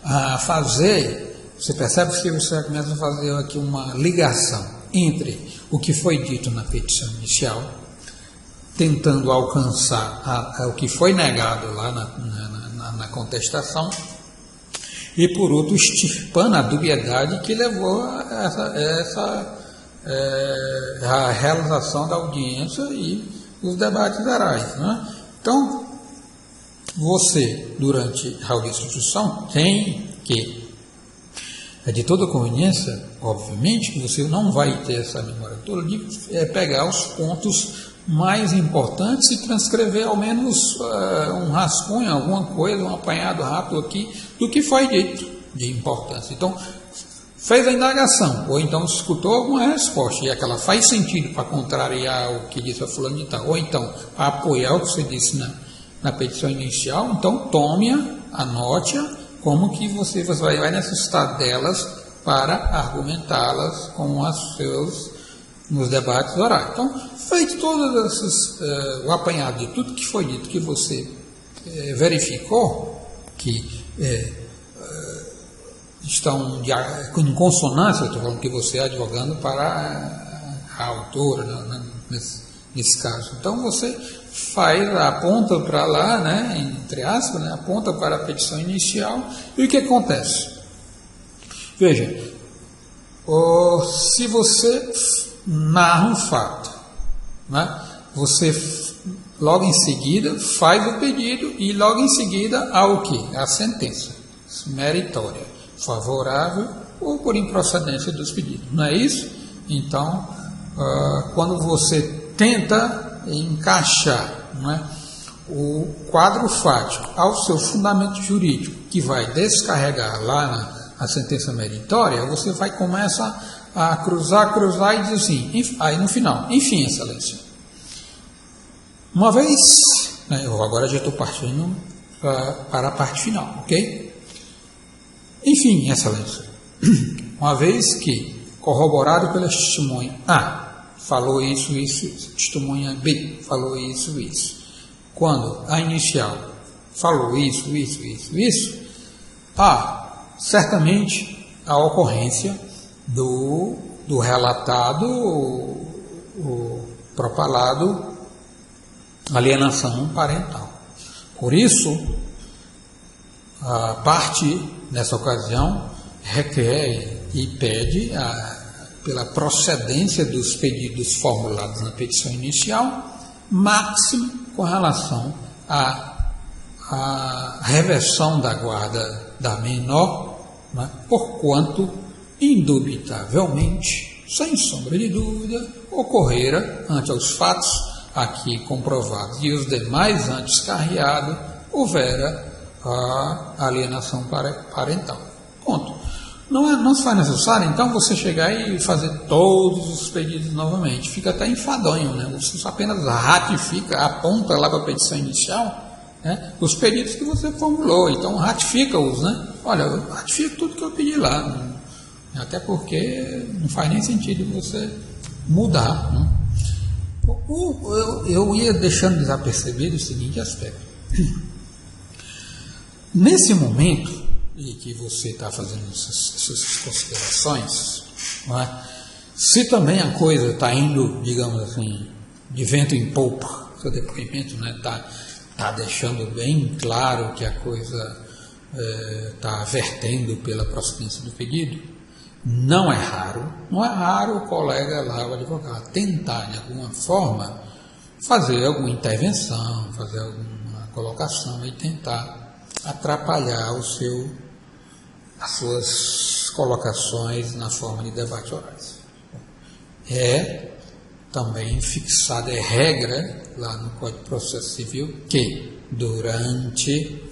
a fazer, você percebe que você começa a fazer aqui uma ligação entre o que foi dito na petição inicial, tentando alcançar o que foi negado lá na contestação, e por outro extirpando a dubiedade que levou a realização da audiência e os debates orais, né? Então, você, durante a audiência de instrução, tem que, de toda conveniência, obviamente, que você não vai ter essa memória toda de pegar os pontos mais importantes e transcrever ao menos um rascunho, alguma coisa, um apanhado rápido aqui do que foi dito de importância. Então, fez a indagação, ou então escutou alguma resposta, e aquela faz sentido para contrariar o que disse a fulano de tal, ou então para apoiar o que você disse na petição inicial, então tome-a, anote-a, como que você vai necessitar delas para argumentá-las nos debates orais. Então, feito todos esses, o apanhado de tudo que foi dito, que você verificou que estão em consonância, estou falando que você é advogando para a autora, nesse caso. Então, você aponta para lá, né, entre aspas, né, aponta para a petição inicial, e o que acontece? Veja, se você narra um fato, né, você logo em seguida faz o pedido e logo em seguida há o quê? A sentença meritória, favorável ou por improcedência dos pedidos, não é isso? Então, quando você tenta encaixar, não é, o quadro fático ao seu fundamento jurídico, que vai descarregar lá na sentença meritória, você vai começar a cruzar e dizer assim, aí no final, enfim, excelência, uma vez, né, eu agora já estou partindo para a parte final, ok? Enfim, excelência, uma vez que corroborado pela testemunha A, falou isso, testemunha B falou isso. Quando a inicial falou isso, há certamente a ocorrência do relatado, o propalado alienação parental. Por isso, a parte, nessa ocasião, requer e pede pela procedência dos pedidos formulados na petição inicial, máximo com relação à reversão da guarda da menor, né, porquanto, indubitavelmente, sem sombra de dúvida, ocorrera, ante os fatos aqui comprovados e os demais antes carreados, houvera a alienação parental. Ponto. Não se faz necessário, então, você chegar e fazer todos os pedidos novamente. Fica até enfadonho, né? Você apenas ratifica, aponta lá para a petição inicial, né, os pedidos que você formulou. Então, ratifica-os, né? Olha, eu ratifico tudo que eu pedi lá. Até porque não faz nem sentido você mudar, né? Eu ia deixando desapercebido o seguinte aspecto. Nesse momento e que você está fazendo essas considerações, não é? Se também a coisa está indo, digamos assim, de vento em polpa, seu depoimento está deixando bem claro que a coisa está vertendo pela procedência do pedido, não é raro o colega lá, o advogado, tentar de alguma forma fazer alguma intervenção, fazer alguma colocação e tentar atrapalhar as suas colocações na forma de debate orais. É também fixada, é regra lá no Código de Processo Civil que durante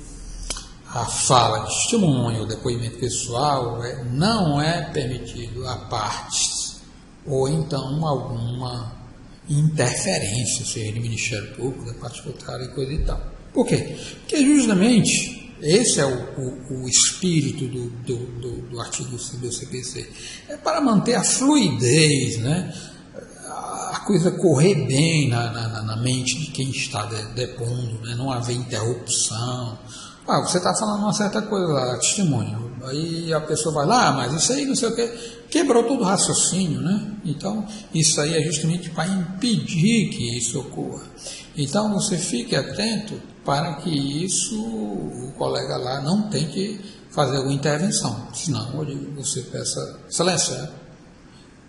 a fala de testemunho, o depoimento pessoal, não é permitido a partes ou então alguma interferência, seja de Ministério Público, da parte contrária e coisa e tal. Por quê? Porque justamente esse é o espírito do artigo do CPC. É para manter a fluidez, né? A coisa correr bem na mente de quem está depondo, né? Não haver interrupção. Você está falando uma certa coisa lá, testemunho, aí a pessoa vai lá, mas isso aí não sei o que, quebrou todo o raciocínio, né? Então, isso aí é justamente para impedir que isso ocorra. Então, você fique atento para que isso, o colega lá não tente fazer alguma intervenção, senão você peça excelência.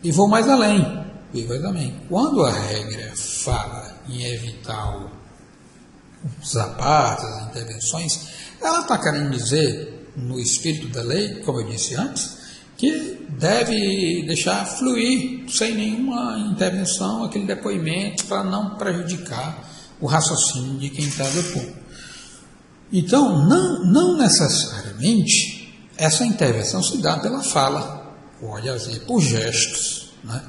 E vou mais além, quando a regra fala em evitar os apartes, as intervenções, ela está querendo dizer, no espírito da lei, como eu disse antes, que deve deixar fluir sem nenhuma intervenção aquele depoimento para não prejudicar o raciocínio de quem está depondo. Então, não necessariamente essa intervenção se dá pela fala, pode haver por gestos, né?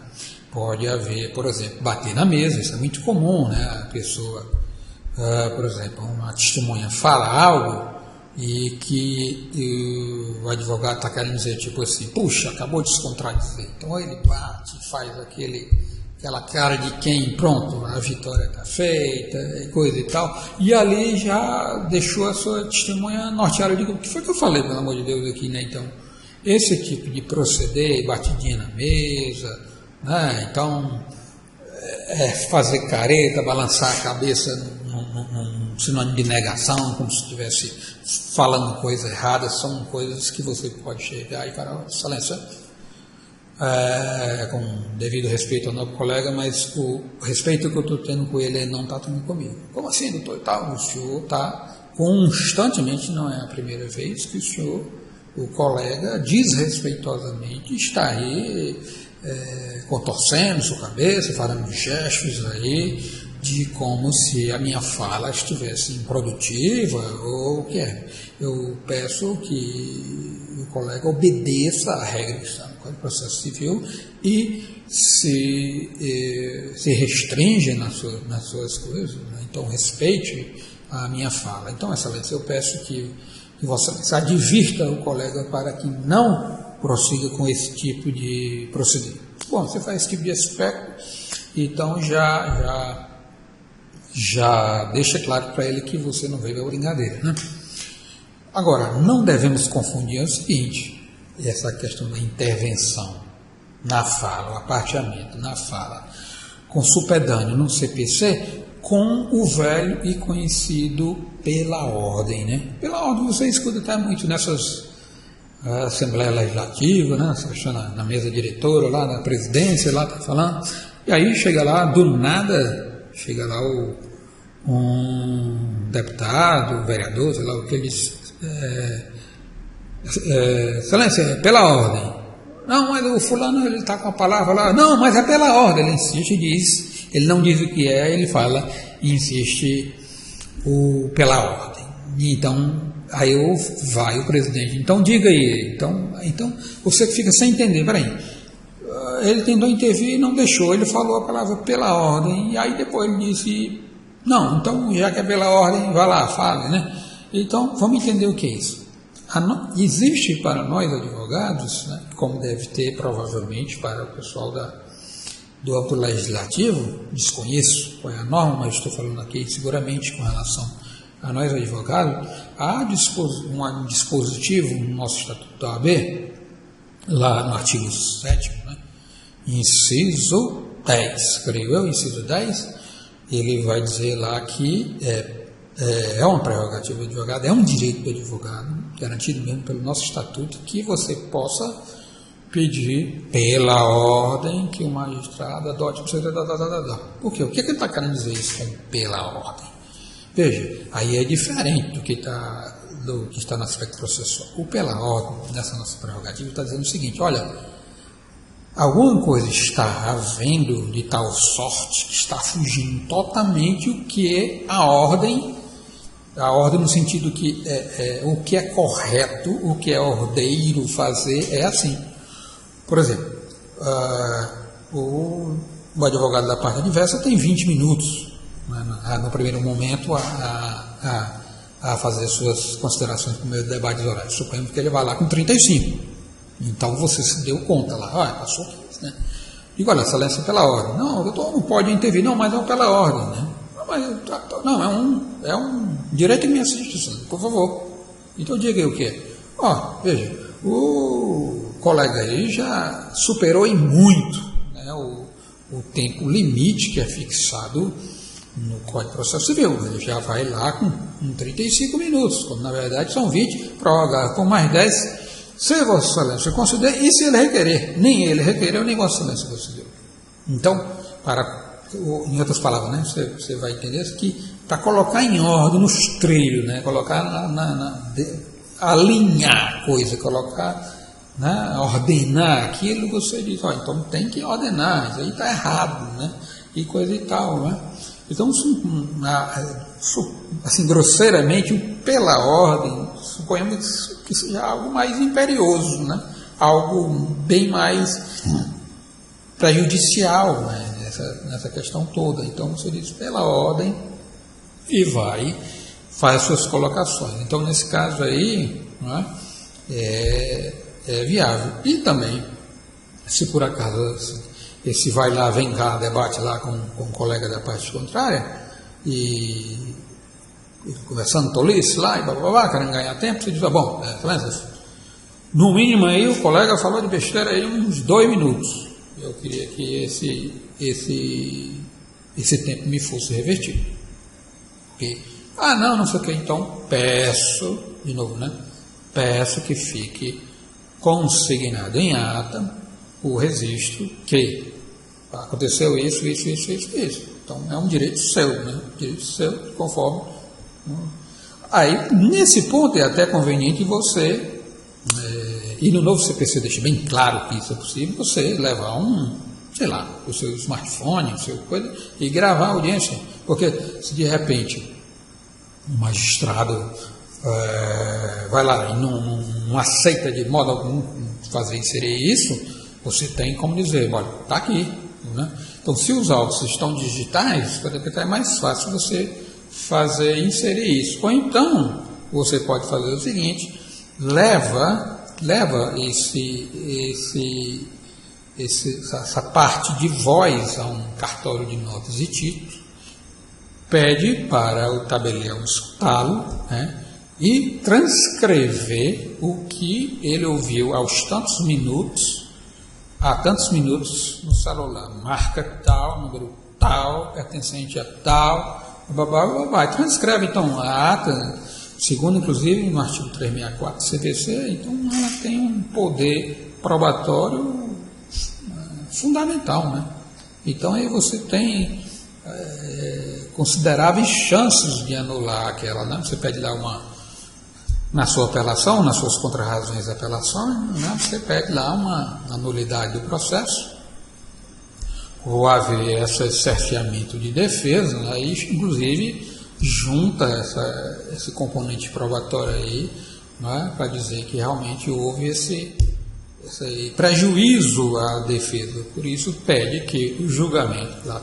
Pode haver, por exemplo, bater na mesa, isso é muito comum, né? A pessoa, por exemplo, uma testemunha fala algo e que o advogado está querendo dizer, tipo assim, puxa, acabou de se contradizer. Então ele bate, faz aquela cara de quem, pronto, a vitória está feita, e coisa e tal, e ali já deixou a sua testemunha norteada. Eu digo, o que foi que eu falei, pelo amor de Deus, aqui, né? Então, esse tipo de proceder, batidinha na mesa, né? Então, fazer careta, balançar a cabeça num sinônimo de negação, como se estivesse falando coisa errada, são coisas que você pode chegar e falar, excelência, com devido respeito ao novo colega, mas o respeito que eu estou tendo com ele não está tendo comigo. Como assim, doutor? O senhor está constantemente, não é a primeira vez que o senhor, o colega, desrespeitosamente está aí contorcendo sua cabeça, falando de gestos aí, de como se a minha fala estivesse improdutiva ou o que é. Eu peço que o colega obedeça a regra que está no Código de Processo Civil e se restringe nas suas coisas, né? Então respeite a minha fala. Então, excelência, eu peço que Vossa Excelência advirta o colega para que não prossiga com esse tipo de procedimento. Bom, você faz esse tipo de aspecto, então já deixa claro para ele que você não veio a brincadeira, né? Agora, não devemos confundir o seguinte, essa questão da intervenção na fala, o aparteamento na fala, com supedâneo no CPC, com o velho e conhecido pela ordem, né? Pela ordem você escuta até muito nessas Assembleia Legislativa, né? Você está na mesa diretora, lá na presidência, lá está falando, e aí chega lá, do nada, chega lá um deputado, vereador, sei lá o que ele diz, excelência, pela ordem. Não, mas o fulano ele está com a palavra lá, não, mas é pela ordem, ele insiste e diz, ele não diz o que é, ele fala e insiste pela ordem. Então, aí vai o presidente, então diga aí, então você fica sem entender, peraí, ele tentou intervir e não deixou, ele falou a palavra pela ordem, e aí depois ele disse, não, então já que é pela ordem, vai lá, fale, né? Então, vamos entender o que é isso. Existe para nós advogados, né, como deve ter provavelmente para o pessoal do Auto Legislativo, desconheço qual é a norma, mas estou falando aqui seguramente com relação a nós advogados, há um dispositivo no nosso Estatuto da OAB, lá no artigo 7º, né, inciso 10, creio eu, inciso 10, ele vai dizer lá que é uma prerrogativa do advogado, é um direito do advogado, garantido mesmo pelo nosso Estatuto, que você possa pedir pela ordem que o magistrado adote o procedimento. Por quê? O que ele está querendo dizer isso com pela ordem? Veja, aí é diferente do que está no aspecto processual. O pela ordem, nessa nossa prerrogativa, está dizendo o seguinte: olha, alguma coisa está havendo de tal sorte que está fugindo totalmente o que é a ordem no sentido que o que é correto, o que é ordeiro fazer é assim. Por exemplo, o advogado da parte adversa tem 20 minutos, né, no primeiro momento, a fazer suas considerações no meio do debate orais. Suponho que ele vai lá com 35. Então você se deu conta lá, passou 15, né? Digo, olha, excelência, pela ordem. Não, o doutor não pode intervir, não, mas é pela ordem, né? Não, é um direito imenso de justiça, por favor. Então diga aí o que é. Veja, o colega aí já superou em muito, né, o tempo limite que é fixado no Código de Processo Civil. Ele já vai lá com 35 minutos, quando na verdade são 20, prorrogar com mais 10, se Vossa Excelência considera, e se ele requerer, nem ele requereu, nem Vossa Excelência considerou. Então, em outras palavras, né, você vai entender que para colocar em ordem nos trilhos, né, colocar alinhar a coisa, colocar, né, ordenar aquilo, você diz, então tem que ordenar, isso aí está errado, né, e coisa e tal, né. Então, assim, grosseiramente, pela ordem, suponhamos que seja algo mais imperioso, né, algo bem mais prejudicial, né, nessa questão toda. Então você diz pela ordem e faz suas colocações. Então nesse caso aí, né, é viável. E também, se por acaso esse vai lá, vem cá, debate lá com um colega da parte contrária e conversando tolice lá e blá, querendo ganhar tempo, você diz, no mínimo aí o colega falou de besteira aí uns 2 minutos. Eu queria que esse tempo me fosse revertido. Okay? Não sei o que, então peço, de novo, né? Peço que fique consignado em ata o registro que aconteceu isso. Então é um direito seu, né? Direito seu, conforme. Aí, nesse ponto, é até conveniente você. E no novo CPC deixa bem claro que isso é possível, você levar o seu smartphone, coisa, e gravar a audiência. Porque se de repente o magistrado vai lá e não aceita de modo algum inserir isso, você tem como dizer, olha, está aqui. Né? Então, se os autos estão digitais, pode até é mais fácil você inserir isso. Ou então, você pode fazer o seguinte, leva essa parte de voz a um cartório de notas e títulos, pede para o tabelião escutá-lo, né, e transcrever o que ele ouviu há tantos minutos no celular, marca tal, número tal, pertencente a tal, transcreve então a ata, segundo inclusive no artigo 364 do CPC, então ela tem um poder probatório fundamental, né? Então aí você tem consideráveis chances de anular aquela, né? Você pede lá na sua apelação, nas suas contrarrazões da apelação, né? Você pede lá uma nulidade do processo, ou haver esse cerceamento de defesa, aí inclusive junta esse componente probatório aí, né, para dizer que realmente houve esse prejuízo à defesa. Por isso pede que o julgamento, lá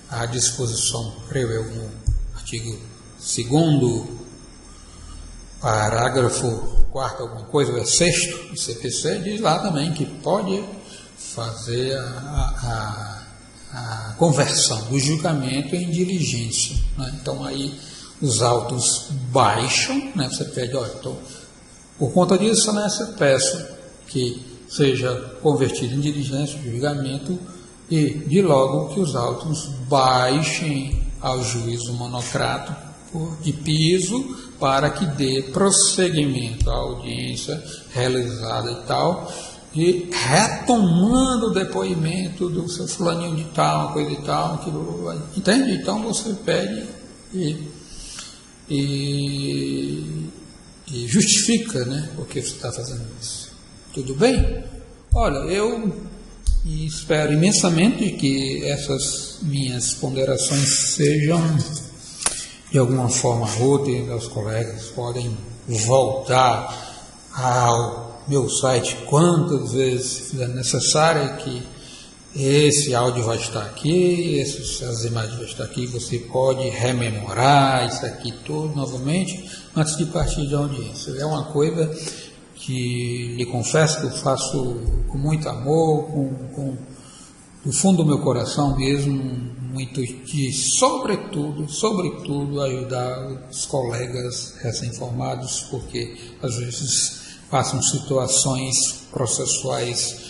a disposição prevê no artigo 2º, parágrafo 4º, alguma coisa, é 6º do CPC, diz lá também que pode fazer a conversão do julgamento em diligência, né? Então aí os autos baixam, né? Você pede, então, por conta disso, Excelência, peço que seja convertido em diligência de julgamento e de logo que os autos baixem ao juízo monocrático de piso para que dê prosseguimento à audiência realizada e tal, e retomando o depoimento do seu fulaninho de tal, coisa e tal, aquilo, entende? Então você pede e justifica, né, por que você está fazendo isso. Tudo bem? Olha, eu espero imensamente que essas minhas ponderações sejam de alguma forma úteis aos colegas, podem voltar ao meu site quantas vezes fizer necessário, que esse áudio vai estar aqui, essas imagens vão estar aqui, você pode rememorar isso aqui tudo novamente antes de partir da audiência. É uma coisa que lhe confesso que eu faço com muito amor, do fundo do meu coração mesmo, muito de, sobretudo, ajudar os colegas recém-formados, porque às vezes passam situações processuais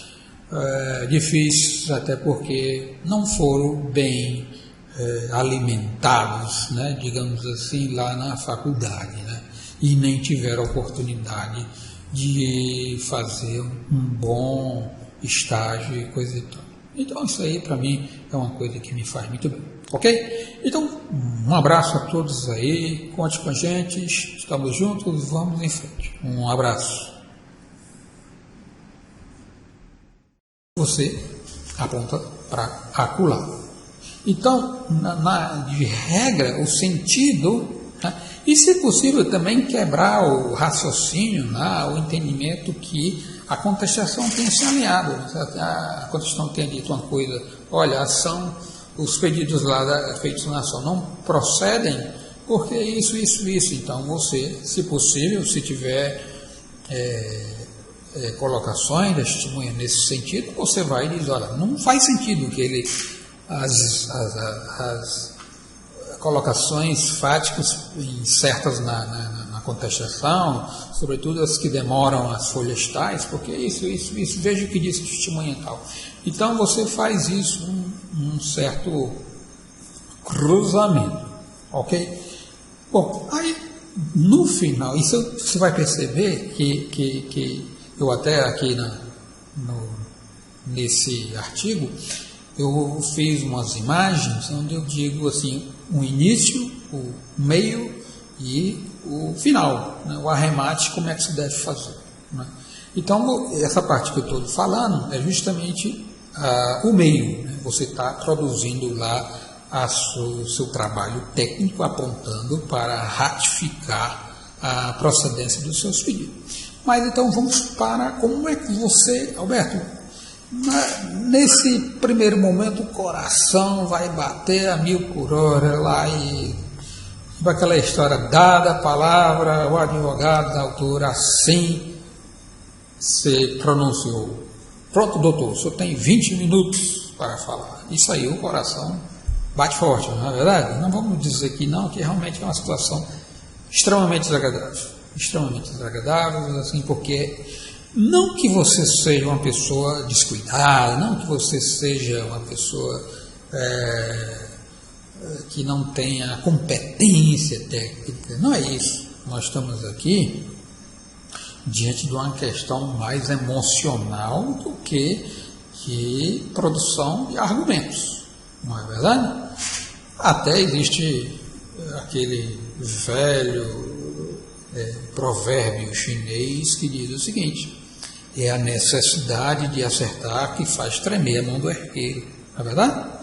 difíceis, até porque não foram bem alimentados, né, digamos assim, lá na faculdade, né, e nem tiveram oportunidade de fazer um bom estágio e coisa e tal. Então isso aí para mim é uma coisa que me faz muito bem, ok? Então um abraço a todos aí, conte com a gente, estamos juntos, vamos em frente. Um abraço. Você aponta para acolá. Então, de regra, o sentido, né, e se possível também quebrar o raciocínio, né, o entendimento que a contestação tem se alinhado. A contestação tem dito uma coisa, olha, a ação, os pedidos lá feitos na ação não procedem porque isso. Então você, se possível, se tiver colocações da testemunha nesse sentido, você vai e diz, olha, não faz sentido que as colocações fáticas incertas na contestação, sobretudo as que demoram as folhas tais, porque isso, veja o que diz testemunha tal. Então você faz isso, um certo cruzamento, ok? Bom, aí no final, isso você vai perceber que eu até aqui nesse artigo, eu fiz umas imagens onde eu digo assim, o início, o meio e o final, né, o arremate, como é que se deve fazer. Né? Então, essa parte que eu estou falando é justamente o meio, né? Você está produzindo lá o seu trabalho técnico, apontando para ratificar a procedência dos seus pedidos. Mas então vamos para como é que você, Alberto, nesse primeiro momento o coração vai bater a 1000 por hora lá e aquela história, dada a palavra, o advogado da autora assim se pronunciou. Pronto, doutor, o senhor tem 20 minutos para falar. Isso aí o coração bate forte, não é verdade? Não vamos dizer que não, que realmente é uma situação extremamente desagradável, assim, porque não que você seja uma pessoa descuidada, não que você seja uma pessoa que não tenha competência técnica, não é isso. Nós estamos aqui diante de uma questão mais emocional do que produção de argumentos, não é verdade? Até existe aquele velho provérbio chinês que diz o seguinte: é a necessidade de acertar que faz tremer a mão do arqueiro, não é verdade?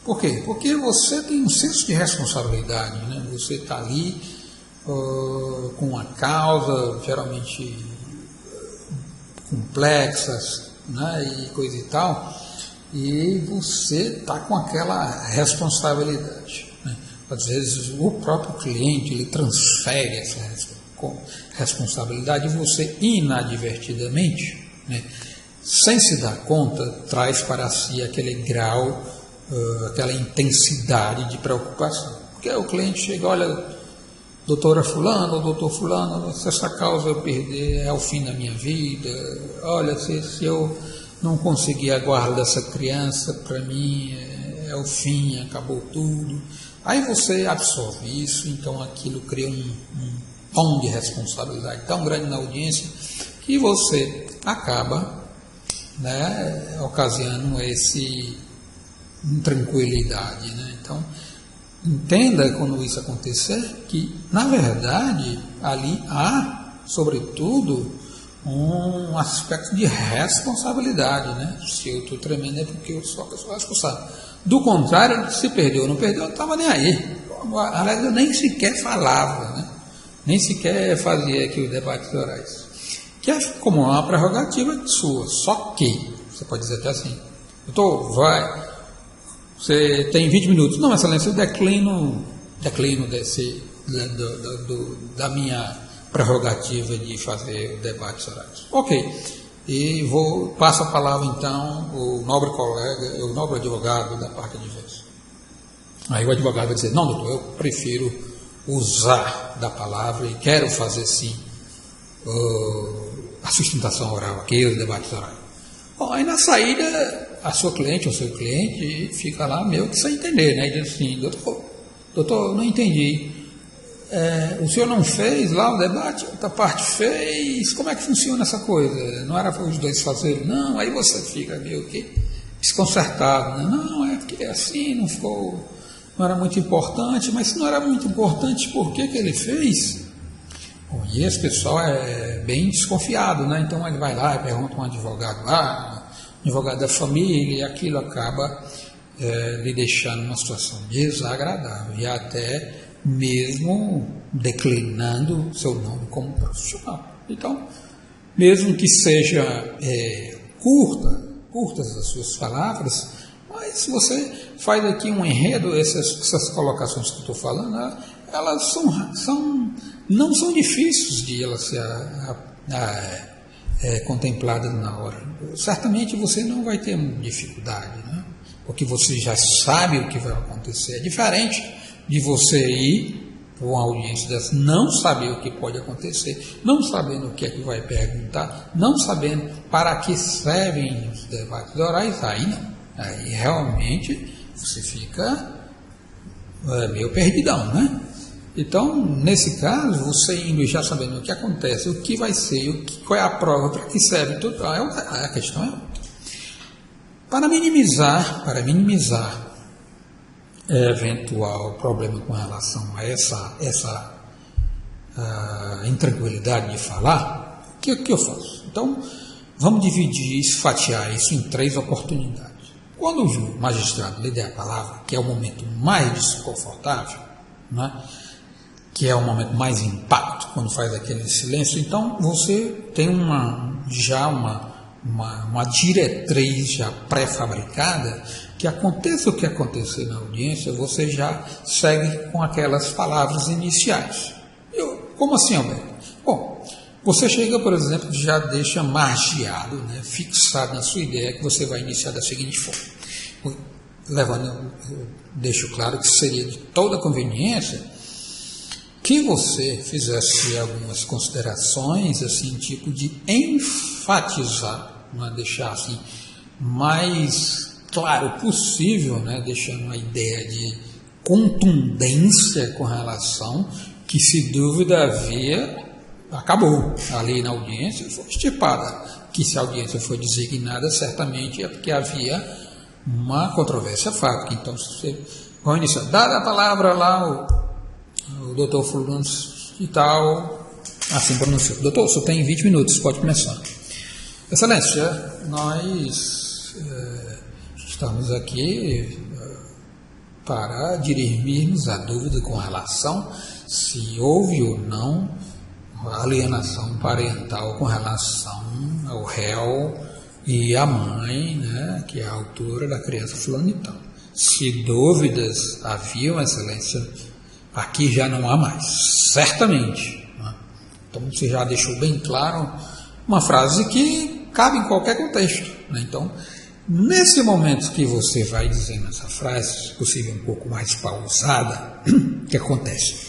Por quê? Porque você tem um senso de responsabilidade, né? Você está ali com uma causa geralmente complexas, né? E coisa e tal, e você está com aquela responsabilidade, né? Às vezes o próprio cliente ele transfere essa responsabilidade e você inadvertidamente, né, sem se dar conta, traz para si aquele grau, aquela intensidade de preocupação. Porque o cliente chega, olha, doutora fulano, ou doutor fulano, se essa causa eu perder é o fim da minha vida, olha, se eu não conseguir a guarda dessa criança, para mim é o fim, acabou tudo. Aí você absorve isso, então aquilo cria um tom de responsabilidade tão grande na audiência que você acaba né, ocasionando esse intranquilidade, né? Então, entenda quando isso acontecer que, na verdade, ali há, sobretudo, um aspecto de responsabilidade, né? Se eu estou tremendo é porque eu sou a pessoa responsável. Do contrário, se perdeu ou não perdeu, eu não estava nem aí. Aliás, eu nem sequer falava, né? Nem sequer fazia aqui os debates orais. Que é como uma prerrogativa sua. Só que, você pode dizer até assim, doutor, você tem 20 minutos. Não, excelência, eu declino da minha prerrogativa de fazer debates orais. Ok. E passo a palavra então ao nobre colega, o nobre advogado da parte adversa. Aí o advogado vai dizer, não, doutor, eu prefiro usar da palavra e quero fazer sim a sustentação oral aqui, os debates orais. Bom, aí na saída, a sua cliente ou seu cliente fica lá meio que sem entender, né? E diz assim, doutor, não entendi. O senhor não fez lá o debate, outra parte fez, como é que funciona essa coisa? Não era para os dois fazerem? Não, aí você fica meio que desconcertado, né? Não, é porque assim, não era muito importante, mas se não era muito importante, por que ele fez? Bom, e esse pessoal é bem desconfiado, né? Então ele vai lá e pergunta a um advogado lá, um advogado da família, e aquilo acaba lhe deixando numa situação desagradável, e até mesmo declinando seu nome como profissional. Então, mesmo que seja curtas as suas palavras, mas se você faz aqui um enredo, essas colocações que eu estou falando, elas não são difíceis de elas ser contempladas na hora. Certamente você não vai ter dificuldade, né? Porque você já sabe o que vai acontecer. É diferente de você ir para uma audiência dessa, não saber o que pode acontecer, não sabendo o que é que vai perguntar, não sabendo para que servem os debates orais, aí não. Aí realmente você fica meio perdidão, né? Então, nesse caso, você indo já sabendo o que acontece, o que vai ser, qual é a prova, para que serve, tudo, a questão é outra. Para minimizar eventual problema com relação a essa intranquilidade de falar, o que eu faço? Então, vamos fatiar isso em 3 oportunidades. Quando o magistrado lhe der a palavra, que é o momento mais desconfortável, né, que é o momento mais impacto, quando faz aquele silêncio, então você tem uma diretriz já pré-fabricada, que aconteça o que acontecer na audiência, você já segue com aquelas palavras iniciais. Como assim, Alberto? Bom, você chega, por exemplo, já deixa margeado, né, fixado na sua ideia que você vai iniciar da seguinte forma. Deixo claro que seria de toda conveniência que você fizesse algumas considerações, assim, tipo de enfatizar, né, deixar assim mais claro possível, né, deixando uma ideia de contundência com relação que, se dúvida havia, acabou ali na audiência, foi estipada, que se a audiência foi designada, certamente é porque havia uma controvérsia fática. Então, você vai iniciar, dada a palavra lá, o doutor fulano e tal, assim pronunciou. Doutor, só tem 20 minutos, pode começar. Excelência, nós estamos aqui para dirimirmos a dúvida com relação se houve ou não alienação parental com relação ao réu e à mãe, né, que é a autora da criança fulano e tal. Se dúvidas haviam, excelência, aqui já não há mais, certamente. Né? Então você já deixou bem claro uma frase que cabe em qualquer contexto. Né? Então, nesse momento que você vai dizendo essa frase, se possível um pouco mais pausada, o que acontece?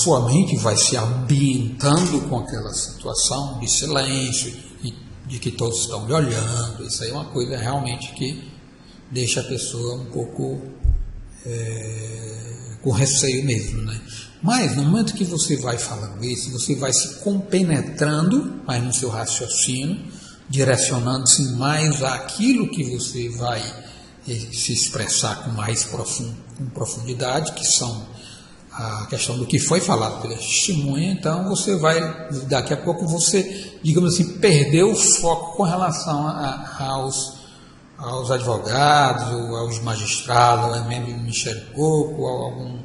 Sua mente vai se ambientando com aquela situação de silêncio, de que todos estão lhe olhando. Isso aí é uma coisa realmente que deixa a pessoa um pouco com receio mesmo, né? Mas no momento que você vai falando isso, você vai se compenetrando mais no seu raciocínio, direcionando-se mais àquilo que você vai se expressar com mais profundidade, que são a questão do que foi falado pela testemunha. Então você vai, daqui a pouco você, digamos assim, perdeu o foco com relação aos advogados, ou aos magistrados, ou membro do Ministério Público, ou algum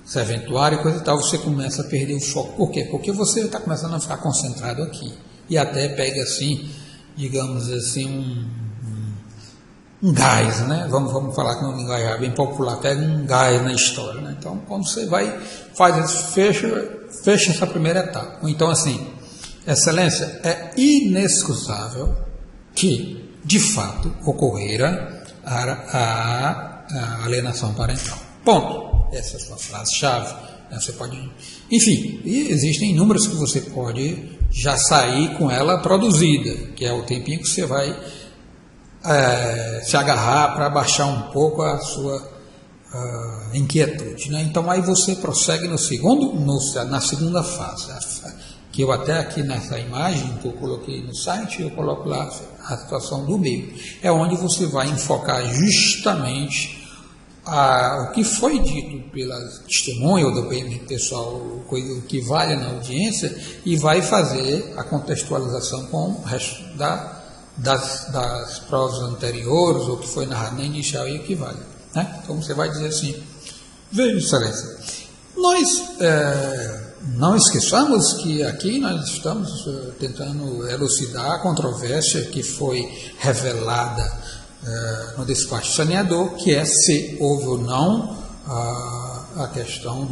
serventuário e coisa e tal. Você começa a perder o foco. Por quê? Porque você está começando a ficar concentrado aqui, e até pega assim, digamos assim, um gás, né? Vamos falar com uma linguagem bem popular, pega um gás na história, né? Então, quando você vai, fecha essa primeira etapa. Ou então, assim, excelência, é inexcusável que, de fato, ocorrera a alienação parental. Ponto. Essa é a sua frase-chave. Você pode, enfim, e existem inúmeras que você pode já sair com ela produzida, que é o tempinho que você vai se agarrar para baixar um pouco a sua inquietude, né? Então aí você prossegue na segunda fase, que eu até aqui nessa imagem que eu coloquei no site, eu coloco lá a situação do meio, é onde você vai enfocar justamente o que foi dito pela testemunha ou do pessoal, o que vale na audiência, e vai fazer a contextualização com o resto das provas anteriores, ou que foi narrado na inicial e o que vale, né? Então você vai dizer assim: veja, excelência, nós não esqueçamos que aqui nós estamos tentando elucidar a controvérsia que foi revelada no despacho saneador, que é se houve ou não a questão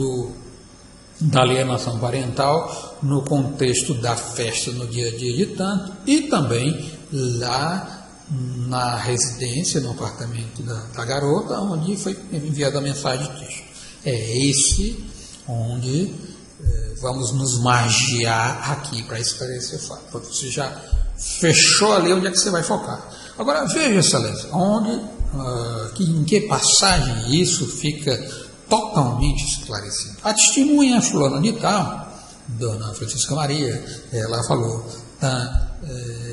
da alienação parental no contexto da festa no dia a dia de tanto, e também lá na residência, no apartamento da garota, onde foi enviada a mensagem de texto. É esse onde vamos nos magiar aqui para esclarecer o fato. Porque você já fechou ali onde é que você vai focar. Agora, veja, excelência, em que passagem isso fica totalmente esclarecido. A testemunha fulana de tal, dona Francisca Maria, ela falou,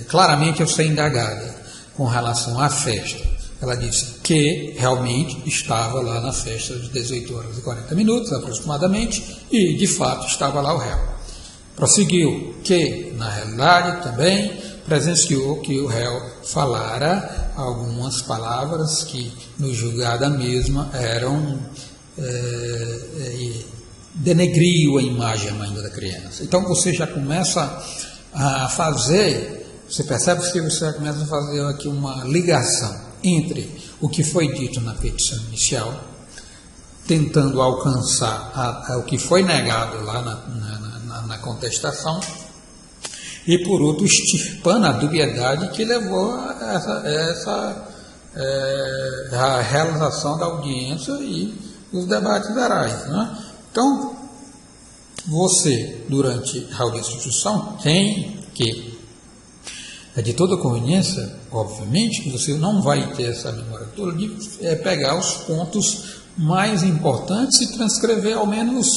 claramente eu ser indagada com relação à festa. Ela disse que realmente estava lá na festa às 18 horas e 40 minutos, aproximadamente, e de fato estava lá o réu. Prosseguiu que, na realidade, também presenciou que o réu falara algumas palavras que, no julgado da mesma, denegriam a imagem ainda da criança. Então você já começa a fazer, você percebe que você já começa a fazer aqui uma ligação entre o que foi dito na petição inicial, tentando alcançar o que foi negado lá na contestação, e por outro, extirpando a dubiedade que levou a realização da audiência e os debates orais, né? Então, você, durante a audiência de instrução, tem que, de toda conveniência, obviamente, que você não vai ter essa memória toda, de pegar os pontos mais importantes e transcrever ao menos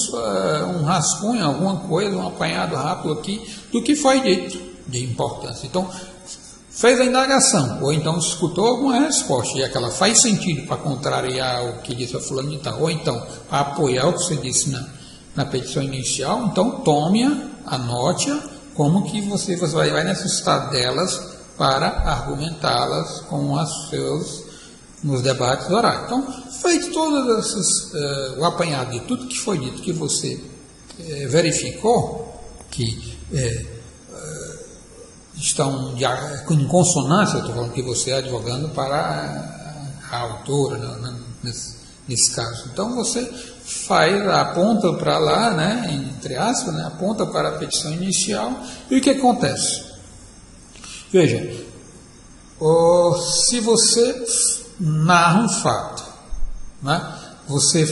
um rascunho, alguma coisa, um apanhado rápido aqui do que foi dito de importância. Então, fez a indagação, ou então escutou alguma resposta, e aquela faz sentido para contrariar o que disse a fulano de tal, ou então para apoiar o que você disse na petição inicial, então tome-a, anote-a, como que você vai necessitar delas para argumentá-las com nos debates orais. Então, feito todas essas, o apanhado de tudo que foi dito, que você verificou que estão em consonância, eu estou falando que você é advogando para a autora, né, nesse caso. Então, você aponta para lá, né, entre aspas, né, aponta para a petição inicial, e o que acontece? Veja, se você narra um fato, né, você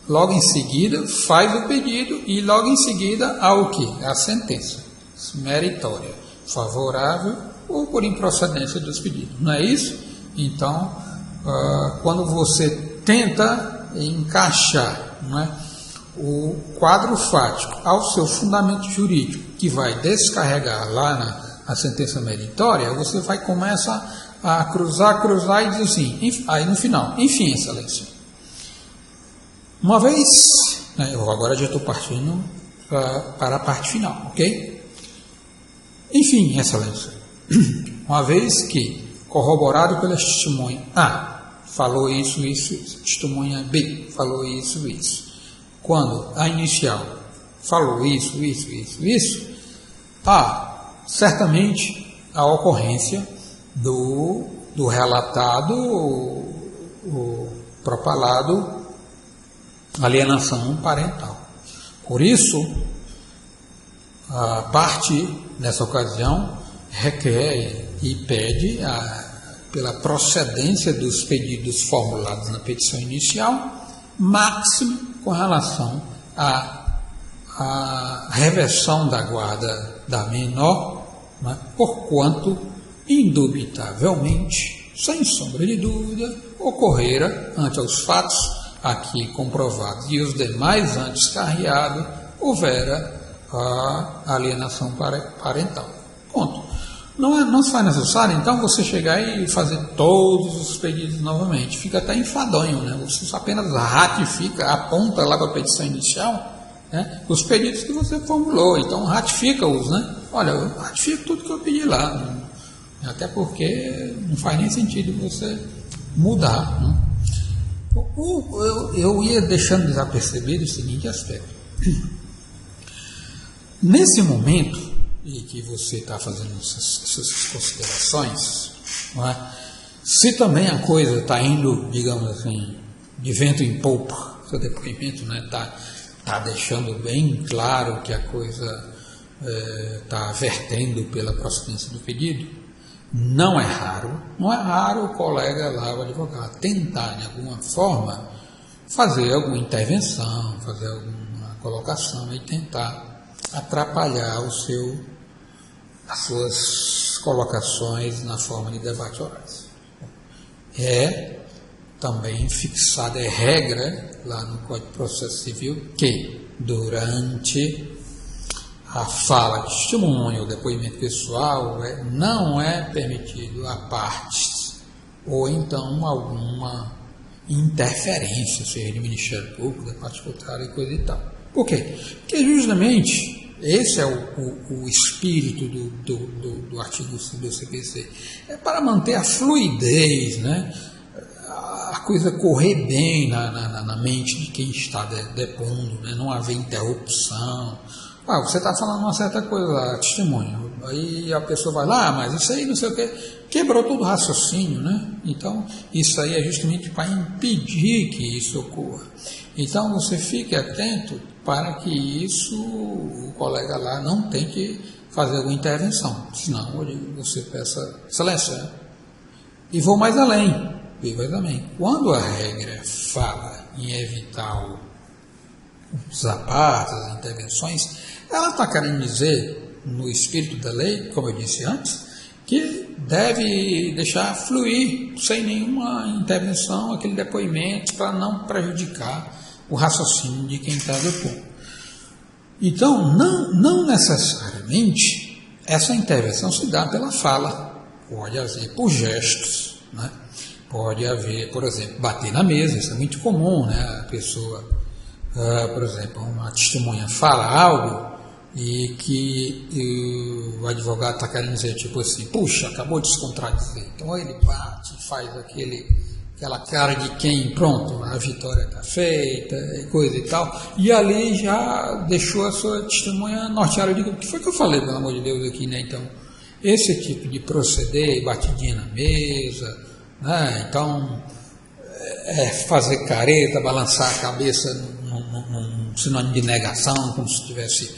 logo em seguida faz o pedido e logo em seguida há o quê? A sentença meritória, favorável ou por improcedência dos pedidos, não é isso? Então, quando você tenta encaixar, né, o quadro fático ao seu fundamento jurídico, que vai descarregar lá a sentença meritória, você começa a cruzar e diz assim, aí no final, enfim, excelência, uma vez, eu agora já estou partindo para a parte final, ok? Enfim, excelência, uma vez que corroborado pela testemunha A, falou isso, testemunha B, falou isso, quando a inicial falou isso, há certamente a ocorrência do relatado, o propalado, alienação parental. Por isso, a parte, nessa ocasião, requer e pede, pela procedência dos pedidos formulados na petição inicial, máximo com relação à reversão da guarda da menor, né, porquanto, indubitavelmente, sem sombra de dúvida, ocorrera, ante os fatos aqui comprovados e os demais antes carreados, houvera a alienação parental. Ponto. Não se faz necessário, então, você chegar e fazer todos os pedidos novamente. Fica até enfadonho, né? Você apenas ratifica, aponta lá para a petição inicial, né, os pedidos que você formulou. Então, ratifica-os, né? Olha, eu ratifico tudo que eu pedi lá. Até porque não faz nem sentido você mudar, né? Eu ia deixando desapercebido o seguinte aspecto. Nesse momento em que você está fazendo essas considerações, não é? Se também a coisa está indo, digamos assim, de vento em polpa, seu depoimento está deixando bem claro que a coisa está vertendo pela procedência do pedido, não é raro o colega lá, o advogado, tentar de alguma forma fazer alguma intervenção, fazer alguma colocação e tentar atrapalhar as suas colocações na forma de debate orais. É também fixada, é regra lá no Código de Processo Civil que durante a fala de testemunho, o depoimento pessoal, não é permitido a partes ou então alguma interferência, seja de Ministério Público, da parte contrária e coisa e tal. Por quê? Porque justamente esse é o espírito do artigo do CPC. É para manter a fluidez, né? A coisa correr bem na mente de quem está depondo, né? Não haver interrupção. Você está falando uma certa coisa lá, testemunho, aí a pessoa vai lá, mas isso aí não sei o que, quebrou todo o raciocínio, né? Então, isso aí é justamente para impedir que isso ocorra. Então, você fique atento para que isso, o colega lá não tenha que fazer alguma intervenção, senão você peça excelência. E vou mais além, quando a regra fala em evitar os apartes, as intervenções, ela está querendo dizer, no espírito da lei, como eu disse antes, que deve deixar fluir, sem nenhuma intervenção, aquele depoimento, para não prejudicar o raciocínio de quem está depondo. Então, não necessariamente essa intervenção se dá pela fala, pode haver por gestos, né? Pode haver, por exemplo, bater na mesa, isso é muito comum, né? A pessoa, por exemplo, uma testemunha fala algo e que o advogado está querendo dizer, tipo assim, puxa, acabou de se contradizer. Então ele bate, faz aquela cara de quem, pronto, a vitória está feita, coisa e tal, e ali já deixou a sua testemunha norteada. Eu digo, o que foi que eu falei, pelo amor de Deus, aqui, né? Então, esse tipo de proceder, batidinha na mesa, né? Então, fazer careta, balançar a cabeça num sinônimo de negação, como se estivesse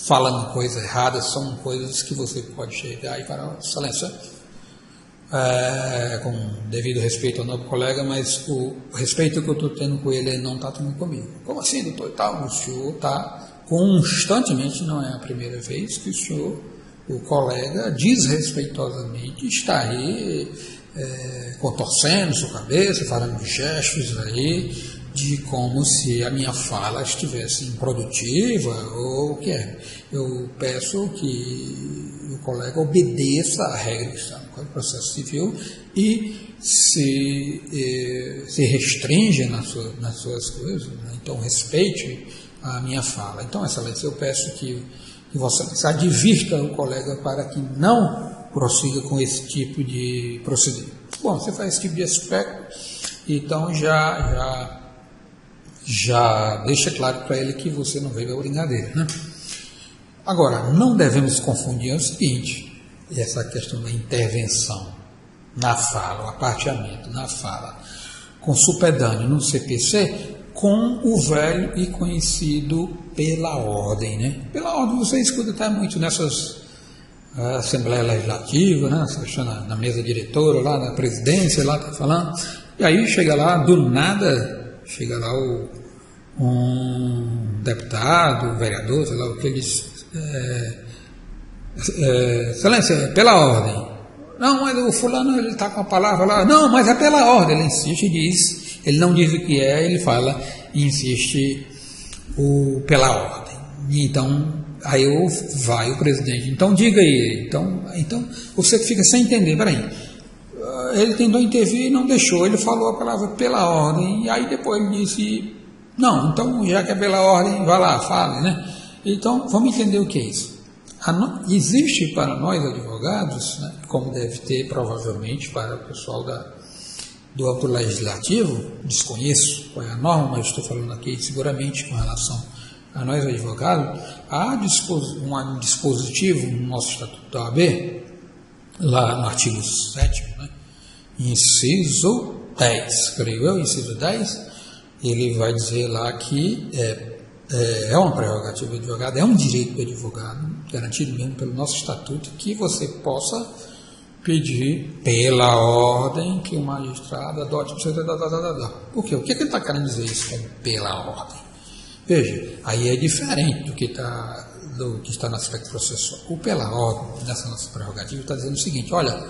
falando coisa errada, são coisas que você pode chegar e falar, excelência, com devido respeito ao novo colega, mas o respeito que eu estou tendo com ele não está tendo comigo. Como assim, doutor? E tal, o senhor está constantemente, não é a primeira vez que o senhor, o colega, desrespeitosamente está aí contorcendo sua cabeça, falando gestos aí, de como se a minha fala estivesse improdutiva ou o que é. Eu peço que o colega obedeça a regra que está no Código de Processo Civil e se restringe nas suas coisas, né? Então respeite a minha fala. Então, Excelência, eu peço que Vossa Excelência advirta o colega para que não prossiga com esse tipo de procedimento. Bom, você faz esse tipo de aspecto, então já deixa claro para ele que você não veio a brincadeira, né? Agora, não devemos confundir o seguinte, essa questão da intervenção na fala, o aparteamento na fala, com supedâneo no CPC, com o velho e conhecido pela ordem, né? Pela ordem você escuta até muito nessas Assembleia Legislativa, né? Na mesa diretora, lá na presidência, lá tá falando, e aí chega lá, do nada, chega lá um deputado, um vereador, sei lá o que ele diz, Excelência, pela ordem. Não, mas o fulano, ele está com a palavra lá, não, mas é pela ordem, ele insiste e diz, ele não diz o que é, ele fala e insiste pela ordem. Então, aí vai o presidente, então diga aí, então você fica sem entender, peraí, ele tentou intervir e não deixou, ele falou a palavra pela ordem, e aí depois ele disse, não, então já que é pela ordem, vai lá, fale, né? Então, vamos entender o que é isso. Existe para nós advogados, né, como deve ter provavelmente para o pessoal do âmbito legislativo, desconheço qual é a norma, mas estou falando aqui seguramente com relação a nós advogados, há um dispositivo no nosso Estatuto da OAB, lá no artigo 7º, né, inciso 10, creio eu, inciso 10, ele vai dizer lá que é uma prerrogativa do advogado, é um direito do advogado, garantido mesmo pelo nosso estatuto, que você possa pedir pela ordem que o magistrado adote. Por quê? O que ele está querendo dizer isso com pela ordem? Veja, aí é diferente do que está no aspecto processual. O pela ordem, nessa nossa prerrogativa, está dizendo o seguinte, olha,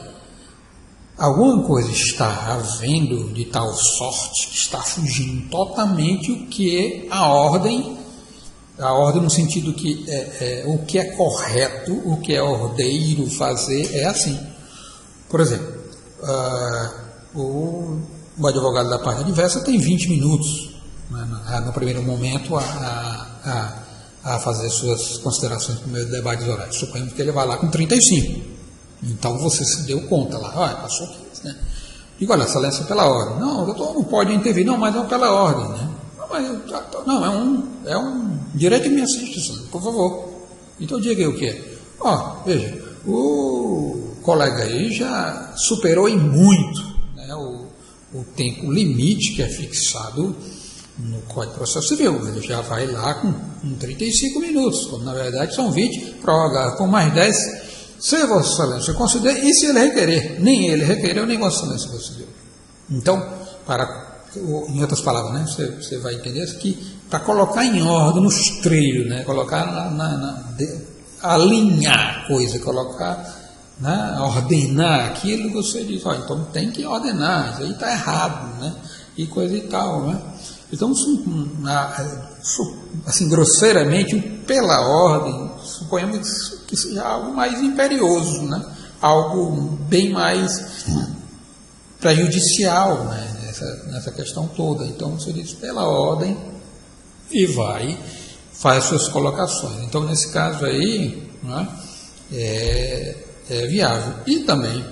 alguma coisa está havendo de tal sorte que está fugindo totalmente o que é a ordem no sentido que o que é correto, o que é ordeiro fazer, é assim. Por exemplo, o advogado da parte adversa tem 20 minutos, né, no primeiro momento, a fazer suas considerações no meio de debates orais. Suponhamos que ele vai lá com 35. Então você se deu conta lá, passou 15, né? Digo, olha, Excelência, pela ordem. Não, o doutor não pode intervir, não, mas é pela ordem, né? Não, é um direito de me assistir, por favor. Então diga aí o que é. Veja, o colega aí já superou em muito, né, o tempo limite que é fixado no Código de Processo Civil. Ele já vai lá com 35 minutos, quando na verdade são 20, prorrogar com mais 10, se Vossa Excelência considera, e se ele requerer, nem ele requereu, nem Vossa Excelência considerou. Então, em outras palavras, né, você vai entender que para colocar em ordem nos trilhos, né, colocar alinhar a coisa, colocar, né, ordenar aquilo, você diz, então tem que ordenar, isso aí está errado, né, e coisa e tal, né. Então, assim, grosseiramente, pela ordem, suponhamos que seja algo mais imperioso, né, algo bem mais prejudicial, né, nessa questão toda. Então você diz pela ordem e faz suas colocações. Então nesse caso aí, né, é viável. E também,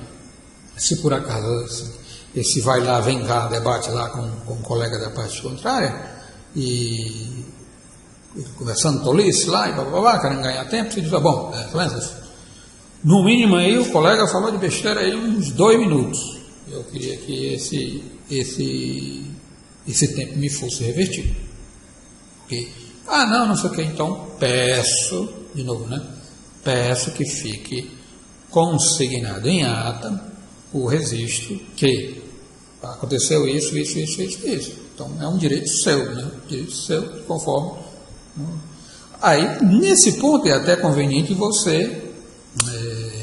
se por acaso esse vai lá, vem cá, debate lá com um colega da parte contrária e conversando tolice lá e blá, querendo ganhar tempo, você diz, bom, no mínimo aí o colega falou de besteira aí uns 2 minutos. Eu queria que esse tempo me fosse revertido. Okay? Não sei o que, então peço, de novo, né? Peço que fique consignado em ata o registro que aconteceu isso. Então é um direito seu, né? Direito seu, conforme. Aí, nesse ponto, é até conveniente você.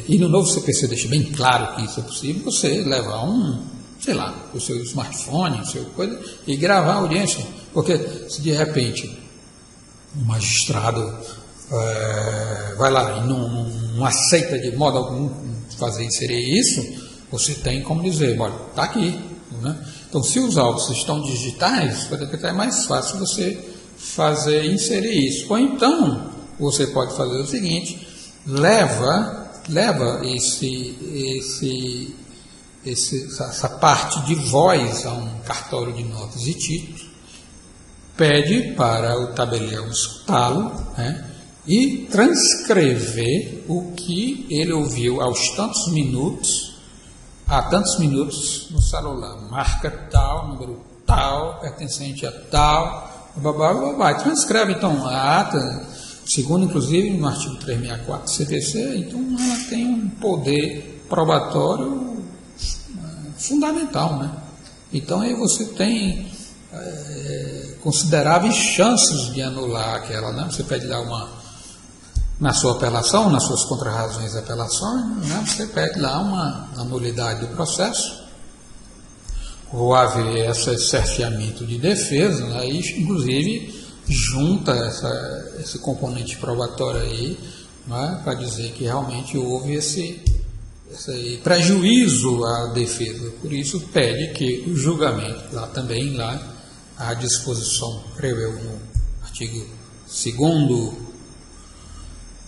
E no novo CPC deixa bem claro que isso é possível, você levar o seu smartphone, o seu coisa, e gravar a audiência. Porque se de repente o magistrado vai lá e não não aceita de modo algum inserir isso, você tem como dizer, olha, está aqui. Né? Então, se os autos estão digitais, pode ser mais fácil você inserir isso. Ou então, você pode fazer o seguinte, leva essa parte de voz a um cartório de notas e títulos, pede para o tabelião escutá-lo, né, e transcrever o que ele ouviu aos tantos minutos, há tantos minutos no celular, marca tal, número tal, pertencente a tal, babá, transcreve então a ata, segundo inclusive no artigo 364 do CPC, então ela tem um poder probatório fundamental, né? Então aí você tem consideráveis chances de anular aquela, né? Você pede lá na sua apelação, nas suas contrarrazões e apelações, né? Você pede lá uma nulidade do processo, ou haver esse cerceamento de defesa, aí inclusive junta esse componente probatório aí, né? Para dizer que realmente houve esse prejuízo à defesa. Por isso pede que o julgamento, lá a disposição prevê no artigo 2º,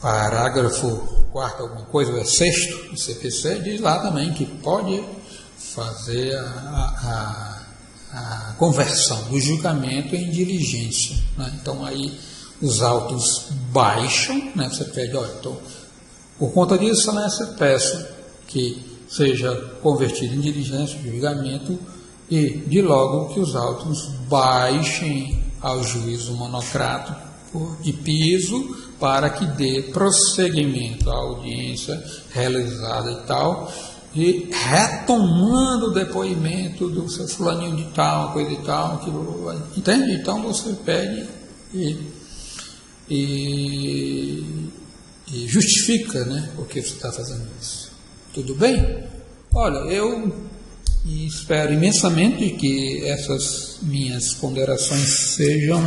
parágrafo 4º, alguma coisa, ou 6º do CPC, diz lá também que pode fazer a conversão do julgamento em diligência. Né? Então aí os autos baixam, né? Você pede, olha, então, por conta disso, né, você peço que seja convertido em diligência de julgamento e de logo que os autos baixem ao juízo monocrático de piso para que dê prosseguimento à audiência realizada e tal, e retomando o depoimento do seu fulaninho de tal, coisa e tal, entende? Então você pede e justifica, né, por que você está fazendo isso. Tudo bem? Olha, eu espero imensamente que essas minhas ponderações sejam,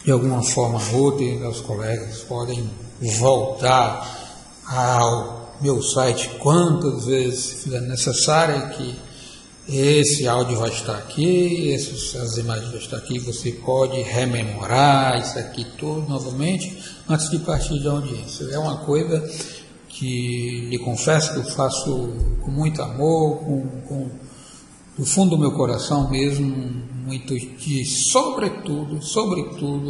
de alguma forma ou outra, os colegas podem voltar ao meu site quantas vezes for necessário, que esse áudio vai estar aqui, as imagens vão estar aqui, você pode rememorar isso aqui tudo novamente antes de partir da audiência. É uma coisa que lhe confesso que eu faço com muito amor, do fundo do meu coração mesmo, muito de, sobretudo,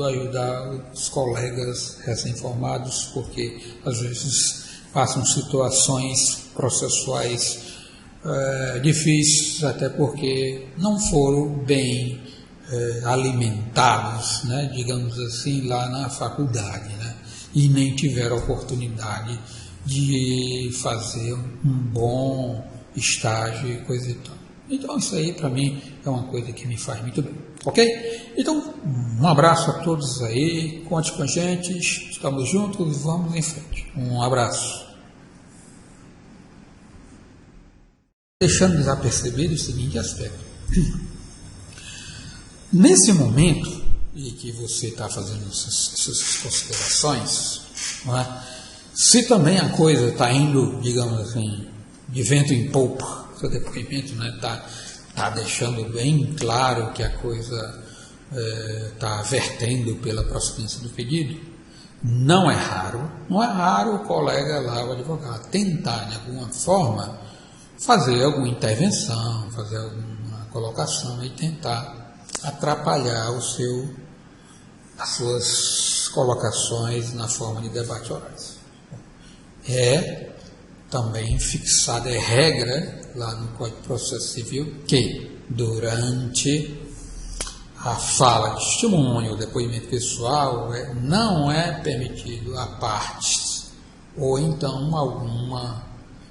ajudar os colegas recém-formados, porque às vezes passam situações processuais difíceis, até porque não foram bem alimentados, né, digamos assim, lá na faculdade, né, e nem tiveram oportunidade de fazer um bom estágio e coisa e tal. Então isso aí para mim é uma coisa que me faz muito bem, ok? Então um abraço a todos aí, conte com a gente, estamos juntos e vamos em frente. Um abraço. Deixando desapercebido o seguinte aspecto. Nesse momento em que você está fazendo essas considerações, não é? Se também a coisa está indo, digamos assim, de vento em polpa, seu depoimento está deixando bem claro que a coisa está vertendo pela procedência do pedido, não é raro o colega lá, o advogado, tentar de alguma forma fazer alguma intervenção, fazer alguma colocação e tentar atrapalhar as suas colocações na forma de debate orais. É também fixada, é regra lá no Código de Processo Civil que durante a fala de testemunho, o depoimento pessoal, não é permitido a partes ou então alguma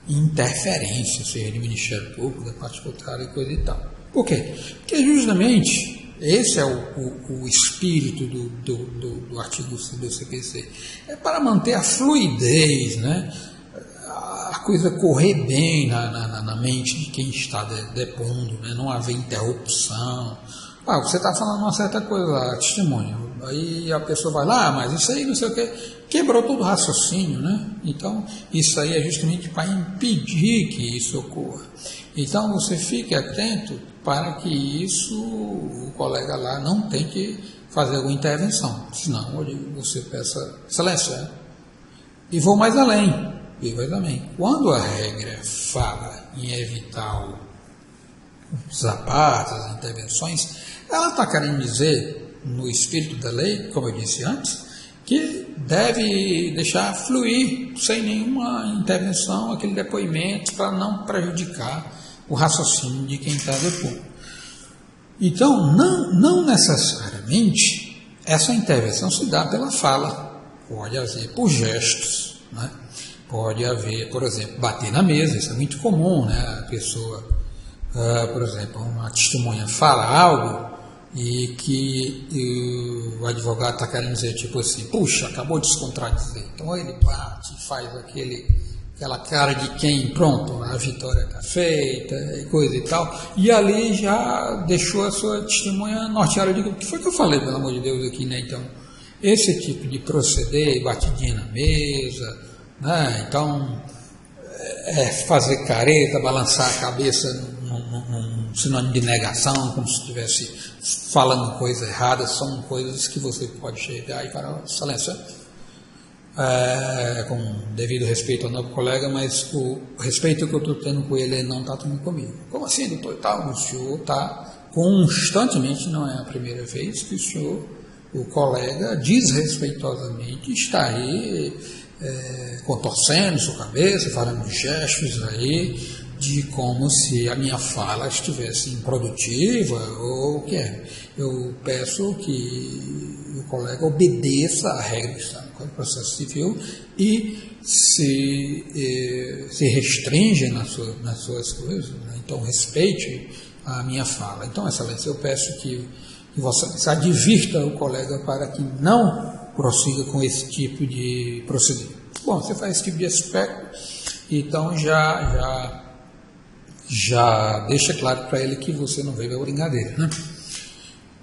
interferência, seja de Ministério Público, da parte contrária e coisa e tal. Por quê? Porque justamente esse é o espírito do artigo do CPC. É para manter a fluidez, né? A coisa correr bem na mente de quem está depondo, né? Não haver interrupção. Você está falando uma certa coisa lá, testemunho, Aí a pessoa vai lá, mas isso aí não sei o que, quebrou todo o raciocínio, né? Então, isso aí é justamente para impedir que isso ocorra. Então, você fique atento para que isso, o colega lá não tenha que fazer alguma intervenção. Senão, você peça excelência. E vou mais além. Quando a regra fala em evitar os apartes, as intervenções, ela está querendo dizer, no espírito da lei, como eu disse antes, que deve deixar fluir sem nenhuma intervenção aquele depoimento para não prejudicar o raciocínio de quem está depondo. Então, não necessariamente essa intervenção se dá pela fala, pode haver por gestos, né? Pode haver, por exemplo, bater na mesa, isso é muito comum, né? A pessoa, por exemplo, uma testemunha fala algo e que o advogado está querendo dizer, tipo assim, puxa, acabou de se contradizer. Então ele bate, faz aquela cara de quem, pronto, a vitória está feita, e coisa e tal, e ali já deixou a sua testemunha norteada. Eu digo, o que foi que eu falei, pelo amor de Deus, aqui, né? Então, esse tipo de proceder, batidinha na mesa, né? Então, fazer careta, balançar a cabeça num sinônimo de negação, como se estivesse falando coisa errada, são coisas que você pode chegar e falar, excelência, com devido respeito ao novo colega, mas o respeito que eu estou tendo com ele não está tendo comigo. Como assim, doutor? O senhor está constantemente, não é a primeira vez que o senhor, o colega, desrespeitosamente está aí contorcendo sua cabeça, fazendo gestos aí de como se a minha fala estivesse improdutiva ou o que é. Eu peço que o colega obedeça a regra que está no Código de Processo Civil e se restringe nas suas coisas, né? Então respeite a minha fala. Então, excelência, eu peço que você advirta o colega para que não prossiga com esse tipo de procedimento. Bom, você faz esse tipo de aspecto, então já deixa claro para ele que você não veio a brincadeira, né?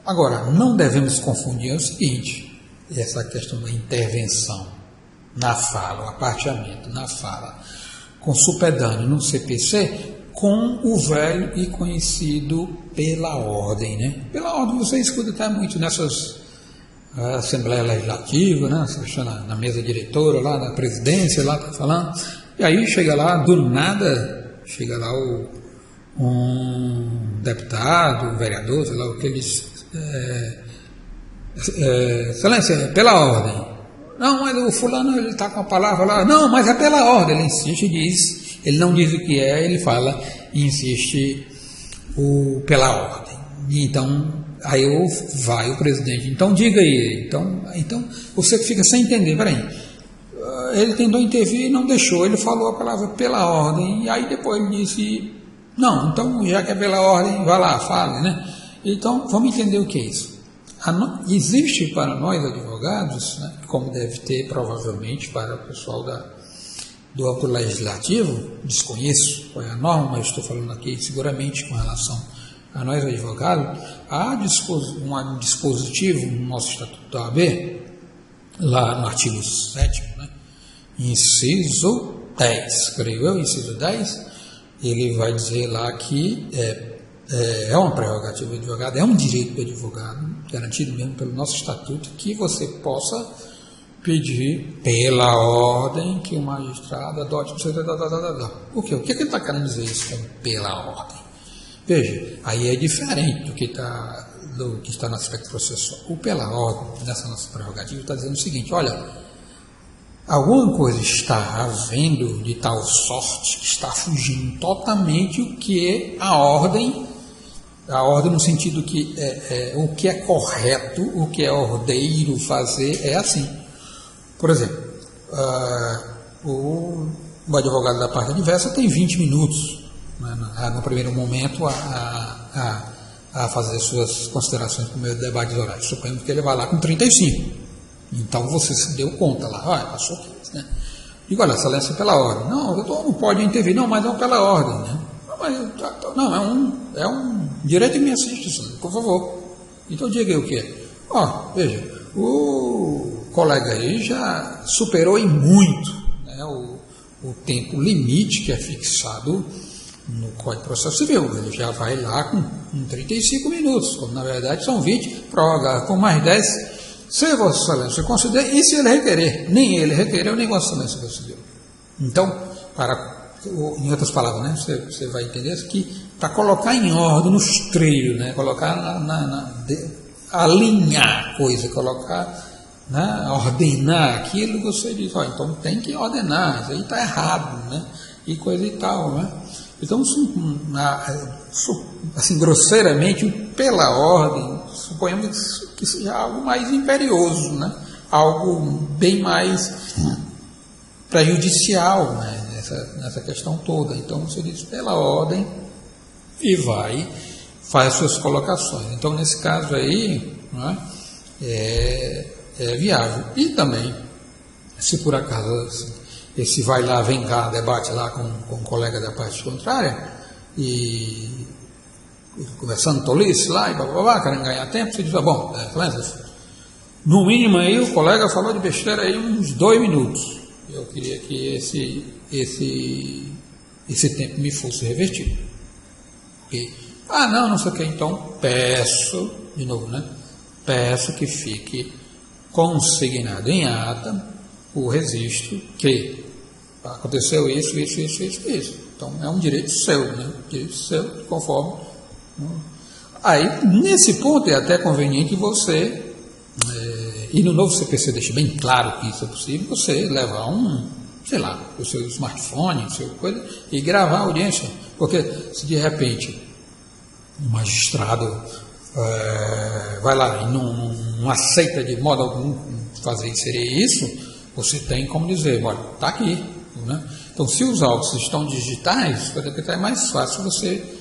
Agora, não devemos confundir o seguinte, essa questão da intervenção na fala, o aparteamento na fala, com supedâneo no CPC, com o velho e conhecido pela ordem, né? Pela ordem você escuta até muito nessas Assembleia Legislativa, né? Você está na mesa diretora, lá na presidência, lá está falando, e aí chega lá, do nada, chega lá um deputado, um vereador, sei lá o que eles... excelência, pela ordem. Não, mas o fulano ele está com a palavra lá, não, mas é pela ordem, ele insiste e diz, ele não diz o que é, ele fala e insiste pela ordem. Então, aí vai o presidente, então diga aí, então você fica sem entender, peraí, ele tentou intervir e não deixou, ele falou a palavra pela ordem, e aí depois ele disse, não, então já que é pela ordem, vai lá, fale, né? Então, vamos entender o que é isso. Existe para nós advogados, né, como deve ter provavelmente para o pessoal do âmbito legislativo, desconheço qual é a norma, mas estou falando aqui seguramente com relação a nós advogados, há um dispositivo no nosso Estatuto da OAB, lá no artigo 7º, né, inciso 10, creio eu, inciso 10, ele vai dizer lá que é uma prerrogativa do advogado, é um direito do advogado, garantido mesmo pelo nosso Estatuto, que você possa pedir pela ordem que o magistrado adote. O que ele está querendo dizer isso com pela ordem? Veja, aí é diferente do que está no aspecto processual. O pela ordem, nessa nossa prerrogativa, está dizendo o seguinte, olha, alguma coisa está havendo de tal sorte que está fugindo totalmente o que é a ordem no sentido que o que é correto, o que é ordeiro fazer é assim. Por exemplo, o advogado da parte adversa tem 20 minutos, né, no primeiro momento, a fazer suas considerações por meio de debates orais. Suponho que ele vai lá com 35. Então você se deu conta lá, olha, passou 15, né? Digo, olha, excelência pela ordem. Não, o doutor não pode intervir, não, mas é pela ordem, né? Não, é um direito que me assiste, por favor. Então diga aí o que é. Veja, o colega aí já superou em muito, né, o tempo limite que é fixado no Código de Processo Civil. Ele já vai lá com 35 minutos, quando na verdade são 20, prorrogar com mais 10, se Vossa Excelência considera, e se ele requerer, nem ele requereu, nem Vossa Excelência decidiu. Então, em outras palavras, né, você vai entender que para colocar em ordem nos trilhos, né, colocar alinhar a coisa, colocar, né, ordenar aquilo, você diz, ó, então tem que ordenar, isso aí está errado, né, e coisa e tal, né. Então, assim, grosseiramente, pela ordem, suponhamos que seja algo mais imperioso, né, algo bem mais prejudicial, né, nessa questão toda. Então, você diz pela ordem e faz suas colocações. Então, nesse caso aí, né, é viável. E também, se por acaso esse vai lá, vem cá, debate lá com um colega da parte contrária, e conversando tolice lá, e blá, querendo ganhar tempo, você diz, bom, no mínimo aí o colega falou de besteira aí uns 2 minutos. Eu queria que esse tempo me fosse revertido. Okay? Não sei o que, então peço, de novo, né? Peço que fique consignado em ata o registro que aconteceu isso. Então é um direito seu, né? Direito seu, conforme. Aí, nesse ponto, é até conveniente você, e no novo CPC deixa bem claro que isso é possível, você levar o seu smartphone, coisa, e gravar a audiência. Porque se de repente o magistrado vai lá e não aceita de modo algum inserir isso, você tem como dizer, olha, está aqui. Né? Então, se os autos estão digitais, é mais fácil você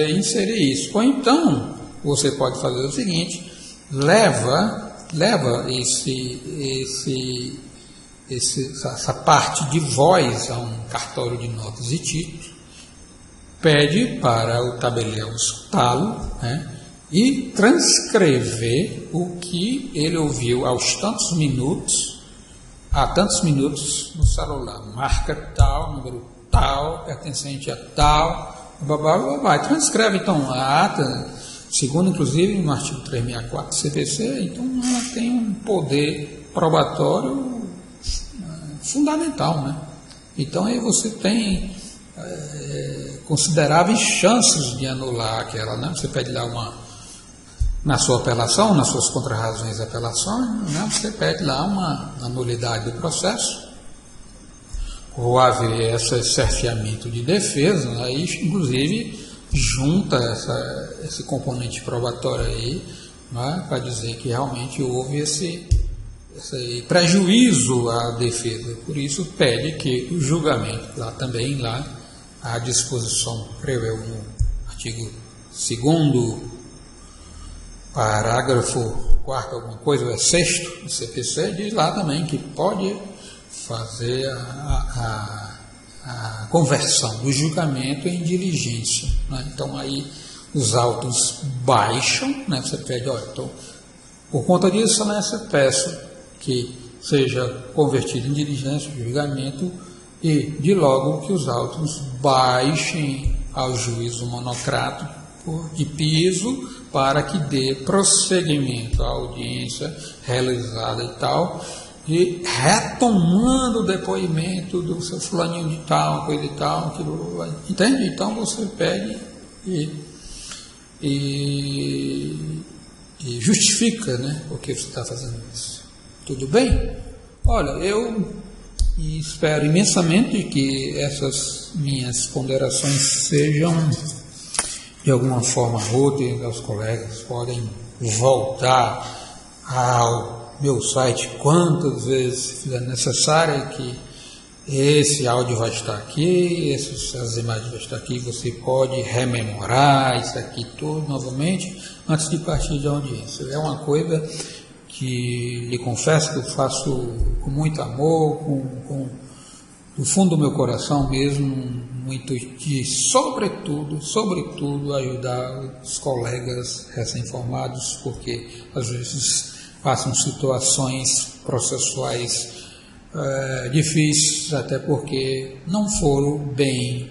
inserir isso. Ou então, você pode fazer o seguinte, leva essa parte de voz a um cartório de notas e títulos, pede para o tabelião escutá-lo, né, e transcrever o que ele ouviu aos tantos minutos, no celular, marca tal, número tal, pertencente a tal, transcreve então a ata, segundo inclusive no artigo 364 do CPC, então ela tem um poder probatório fundamental, né? Então aí você tem consideráveis chances de anular aquela, né? Você pede lá na sua apelação, nas suas contrarrazões e apelações, né? Você pede lá uma nulidade do processo, ou haver esse cerceamento de defesa, aí inclusive junta esse componente probatório aí, né, para dizer que realmente houve esse prejuízo à defesa. Por isso pede que o julgamento, lá a disposição prevê no artigo 2º, parágrafo 4º, alguma coisa, é 6º do CPC, diz lá também que pode fazer a conversão do julgamento em diligência, né? Então aí os autos baixam, né? Você pede, olha, então, por conta disso, né, você peço que seja convertido em diligência de julgamento e de logo que os autos baixem ao juízo monocrático de piso para que dê prosseguimento à audiência realizada e tal, e retomando o depoimento do seu fulaninho de tal, coisa e tal, entende? Então você pede e justifica, né, por que você está fazendo isso. Tudo bem? Olha, eu espero imensamente que essas minhas ponderações sejam de alguma forma úteis aos colegas, podem voltar ao meu site quantas vezes fizer necessário, que esse áudio vai estar aqui, essas imagens vão estar aqui, você pode rememorar isso aqui tudo novamente antes de partir da audiência. É uma coisa que lhe confesso que eu faço com muito amor, do fundo do meu coração mesmo, muito de, sobretudo, ajudar os colegas recém-formados, porque às vezes passam situações processuais difíceis, até porque não foram bem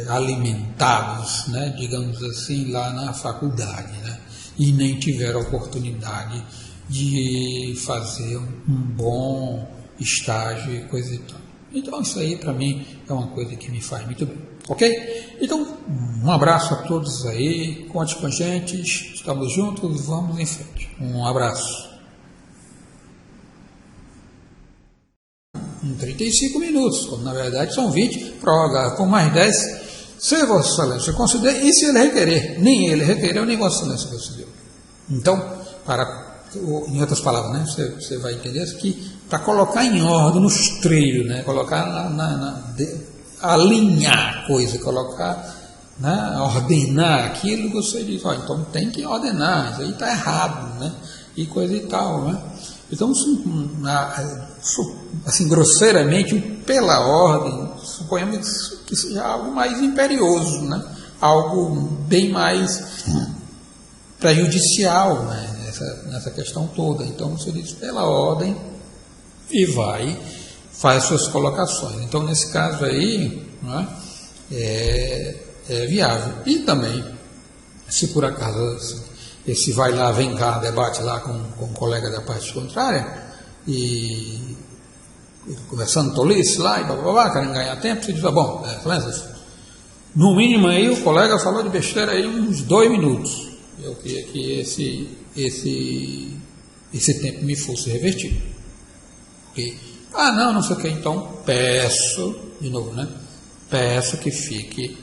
alimentados, né, digamos assim, lá na faculdade, né, e nem tiveram oportunidade de fazer um bom estágio e coisa e tal. Então isso aí para mim é uma coisa que me faz muito bem, ok? Então um abraço a todos aí, conte com a gente, estamos juntos, vamos em frente. Um abraço. 35 minutos, quando na verdade são 20, prorrogar com mais 10, se Vossa Excelência conceder, e se ele requerer, nem ele requereu, nem Vossa Excelência concedeu. Então, em outras palavras, né, você vai entender que para colocar em ordem nos trilhos, né, colocar alinhar a coisa, colocar, né, ordenar aquilo, você diz, ó, então tem que ordenar, isso aí está errado, né, e coisa e tal, né. Então, assim, grosseiramente, pela ordem, suponhamos que seja algo mais imperioso, né? Algo bem mais prejudicial, né? Nessa questão toda. Então, você diz pela ordem e faz suas colocações. Então, nesse caso aí, né, é viável. E também, se por acaso esse vai lá, vem cá, debate lá com um colega da parte contrária, e conversando tolice lá, e blá, querem ganhar tempo, você diz, bom, no mínimo aí o colega falou de besteira aí uns 2 minutos. Eu queria que esse tempo me fosse revertido. Okay? Não sei o que, então peço, de novo, né? Peço que fique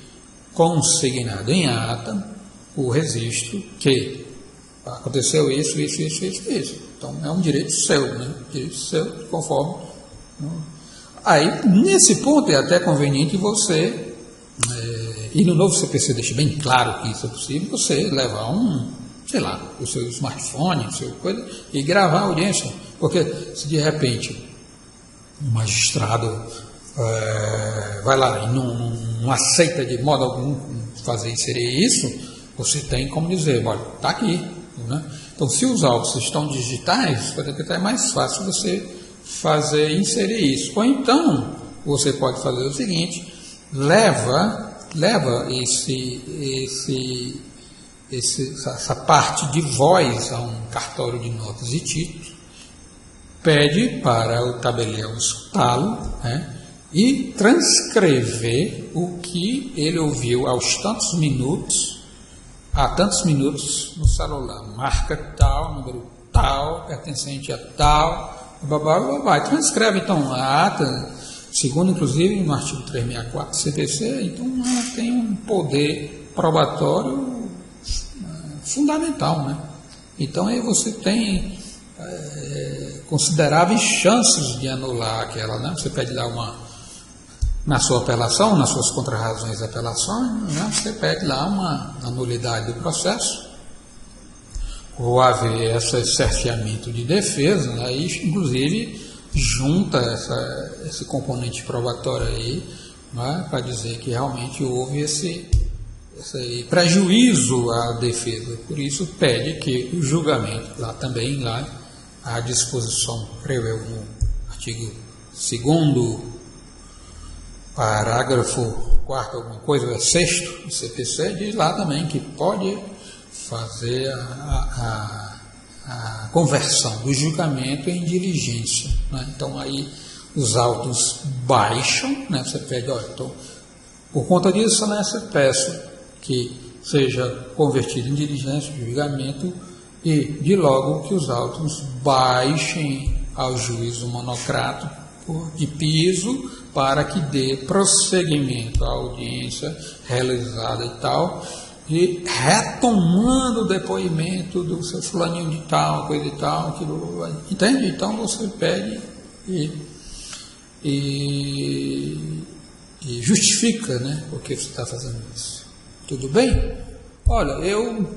consignado em ata o registro que aconteceu isso. Então é um direito seu, né? Direito seu, conforme. Aí, nesse ponto, é até conveniente você, e no novo CPC deixa bem claro que isso é possível, você levar o seu smartphone, coisa, e gravar a audiência. Porque se de repente um magistrado vai lá e não aceita de modo algum inserir isso, você tem como dizer, olha, está aqui. Né? Então, se os autos estão digitais, pode até é mais fácil você inserir isso. Ou então, você pode fazer o seguinte, leva essa parte de voz a um cartório de notas e títulos, pede para o tabelião escutá-lo, né, e transcrever o que ele ouviu aos tantos minutos, há tantos minutos no celular, marca tal, número tal, pertencente a tal, blá. Transcreve então a ata, segundo inclusive no artigo 364 do CPC, então ela tem um poder probatório fundamental, né? Então aí você tem consideráveis chances de anular aquela, né? Você pede lá na sua apelação, nas suas contrarrazões de apelação, né, você pede lá uma nulidade do processo, ou haver esse cerceamento de defesa, aí inclusive junta esse componente probatório aí, né, para dizer que realmente houve esse prejuízo à defesa. Por isso pede que o julgamento, lá a disposição prevê no artigo 2º, parágrafo 4º, alguma coisa, 6º do CPC, diz lá também que pode fazer a conversão do julgamento em diligência. Né? Então aí os autos baixam, né? Você pede, então, por conta disso, né, você peço que seja convertido em diligência de julgamento e de logo que os autos baixem ao juízo monocrático de piso para que dê prosseguimento à audiência realizada e tal, e retomando o depoimento do seu fulaninho de tal, coisa e tal, entende? Então você pede e justifica, né, por que você está fazendo isso. Tudo bem? Olha, eu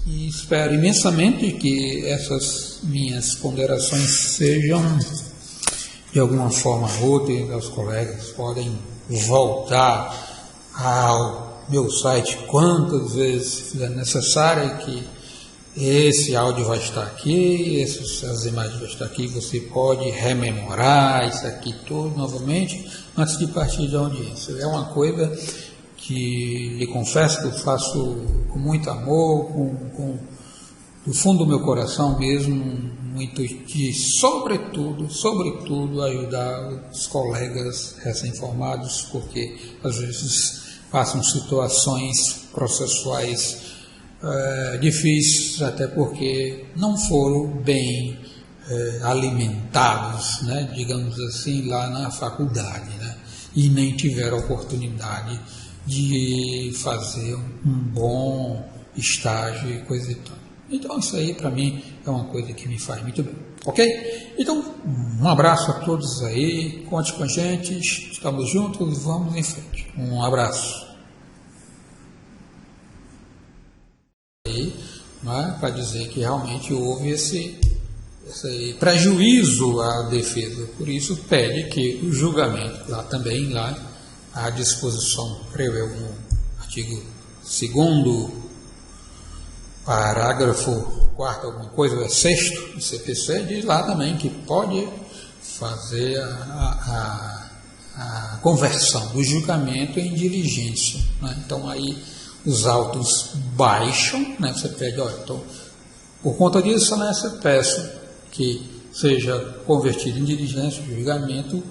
espero imensamente que essas minhas ponderações sejam de alguma forma úteis aos colegas. Podem voltar ao meu site quantas vezes fizer necessário, que esse áudio vai estar aqui, essas imagens vão estar aqui, você pode rememorar isso aqui tudo novamente antes de partir da audiência. É uma coisa que lhe confesso que eu faço com muito amor, do fundo do meu coração mesmo, muito de, sobretudo, ajudar os colegas recém-formados, porque às vezes passam situações processuais difíceis, até porque não foram bem alimentados, né, digamos assim, lá na faculdade, né, e nem tiveram oportunidade de fazer um bom estágio e coisa e tal. Então isso aí para mim é uma coisa que me faz muito bem, ok? Então um abraço a todos aí, conte com a gente, estamos juntos, vamos em frente. Um abraço. Para dizer que realmente houve esse prejuízo à defesa, por isso pede que o julgamento lá à disposição prevê no artigo 2º, parágrafo 4º, alguma coisa, é 6º do CPC, diz lá também que pode fazer a conversão do julgamento em diligência, né? Então aí os autos baixam, né? Você pede, olha, então, por conta disso, né, você peço que seja convertido em diligência de julgamento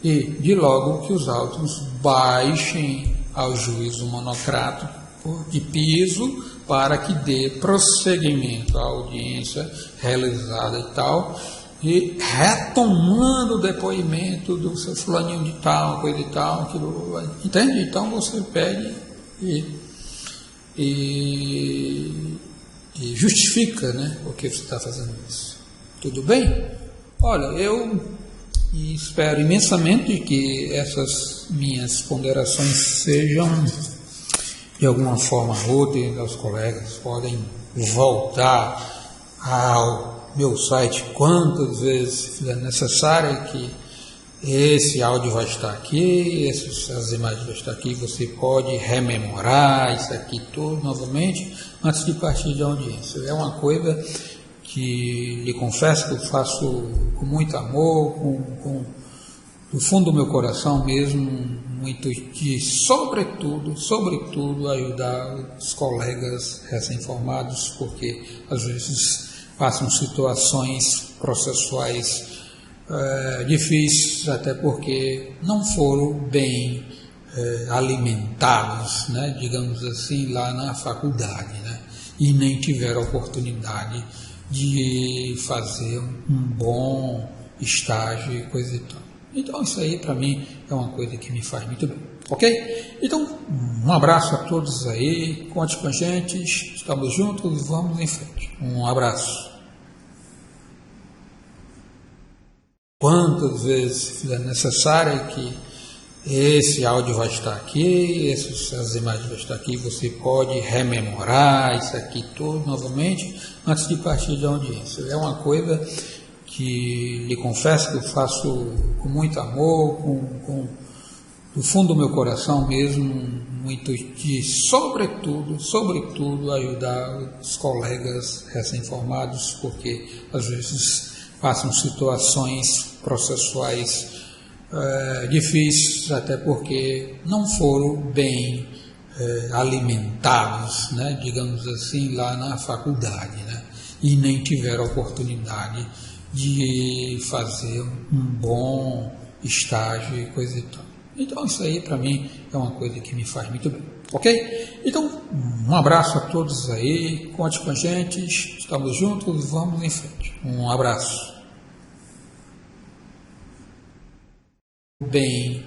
e, de logo, que os autos baixem ao juízo monocrático de piso para que dê prosseguimento à audiência realizada e tal, e retomando o depoimento do seu fulaninho de tal, coisa e tal, aquilo, entende? Então você pede e justifica, né, por que você está fazendo isso. Tudo bem? Olha, eu espero imensamente que essas minhas ponderações sejam de alguma forma úteis aos colegas. Podem voltar ao meu site quantas vezes for necessário, que esse áudio vai estar aqui, essas imagens vão estar aqui, você pode rememorar isso aqui tudo novamente antes de partir da audiência. É uma coisa que lhe confesso que eu faço com muito amor, do fundo do meu coração mesmo, muito de, sobretudo, ajudar os colegas recém-formados, porque às vezes passam situações processuais difíceis, até porque não foram bem alimentados, né, digamos assim, lá na faculdade, né, e nem tiveram oportunidade de fazer um bom estágio e coisa e tal. Então isso aí para mim é uma coisa que me faz muito bem, ok? Então um abraço a todos aí, conte com a gente, estamos juntos, vamos em frente. Um abraço. Quantas vezes for necessário, que esse áudio vai estar aqui, essas imagens vão estar aqui, você pode rememorar isso aqui tudo novamente antes de partir da audiência. É uma coisa que lhe confesso que eu faço com muito amor, do fundo do meu coração mesmo, muito de, sobretudo, ajudar os colegas recém-formados, porque às vezes passam situações processuais difíceis, até porque não foram bem alimentados, né, digamos assim, lá na faculdade, né, e nem tiveram oportunidade de fazer um bom estágio e coisa e tal. Então isso aí para mim é uma coisa que me faz muito bem, ok? Então um abraço a todos aí, conte com a gente, estamos juntos, vamos em frente. Um abraço. Bem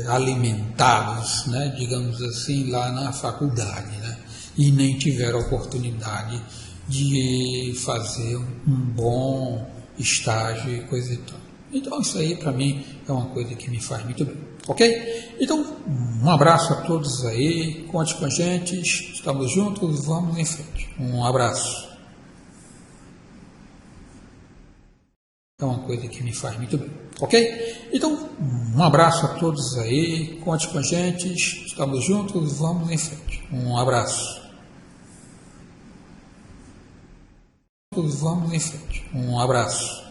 alimentados, né, digamos assim, lá na faculdade, né, e nem tiveram oportunidade de fazer um bom estágio e coisa e tal. Então isso aí para mim é uma coisa que me faz muito bem, ok? Então um abraço a todos aí, conte com a gente, estamos juntos, vamos em frente. Um abraço. É uma coisa que me faz muito bem, ok? Então um abraço a todos aí, conte com a gente, estamos juntos, vamos em frente. Um abraço. vamos em frente. Um abraço.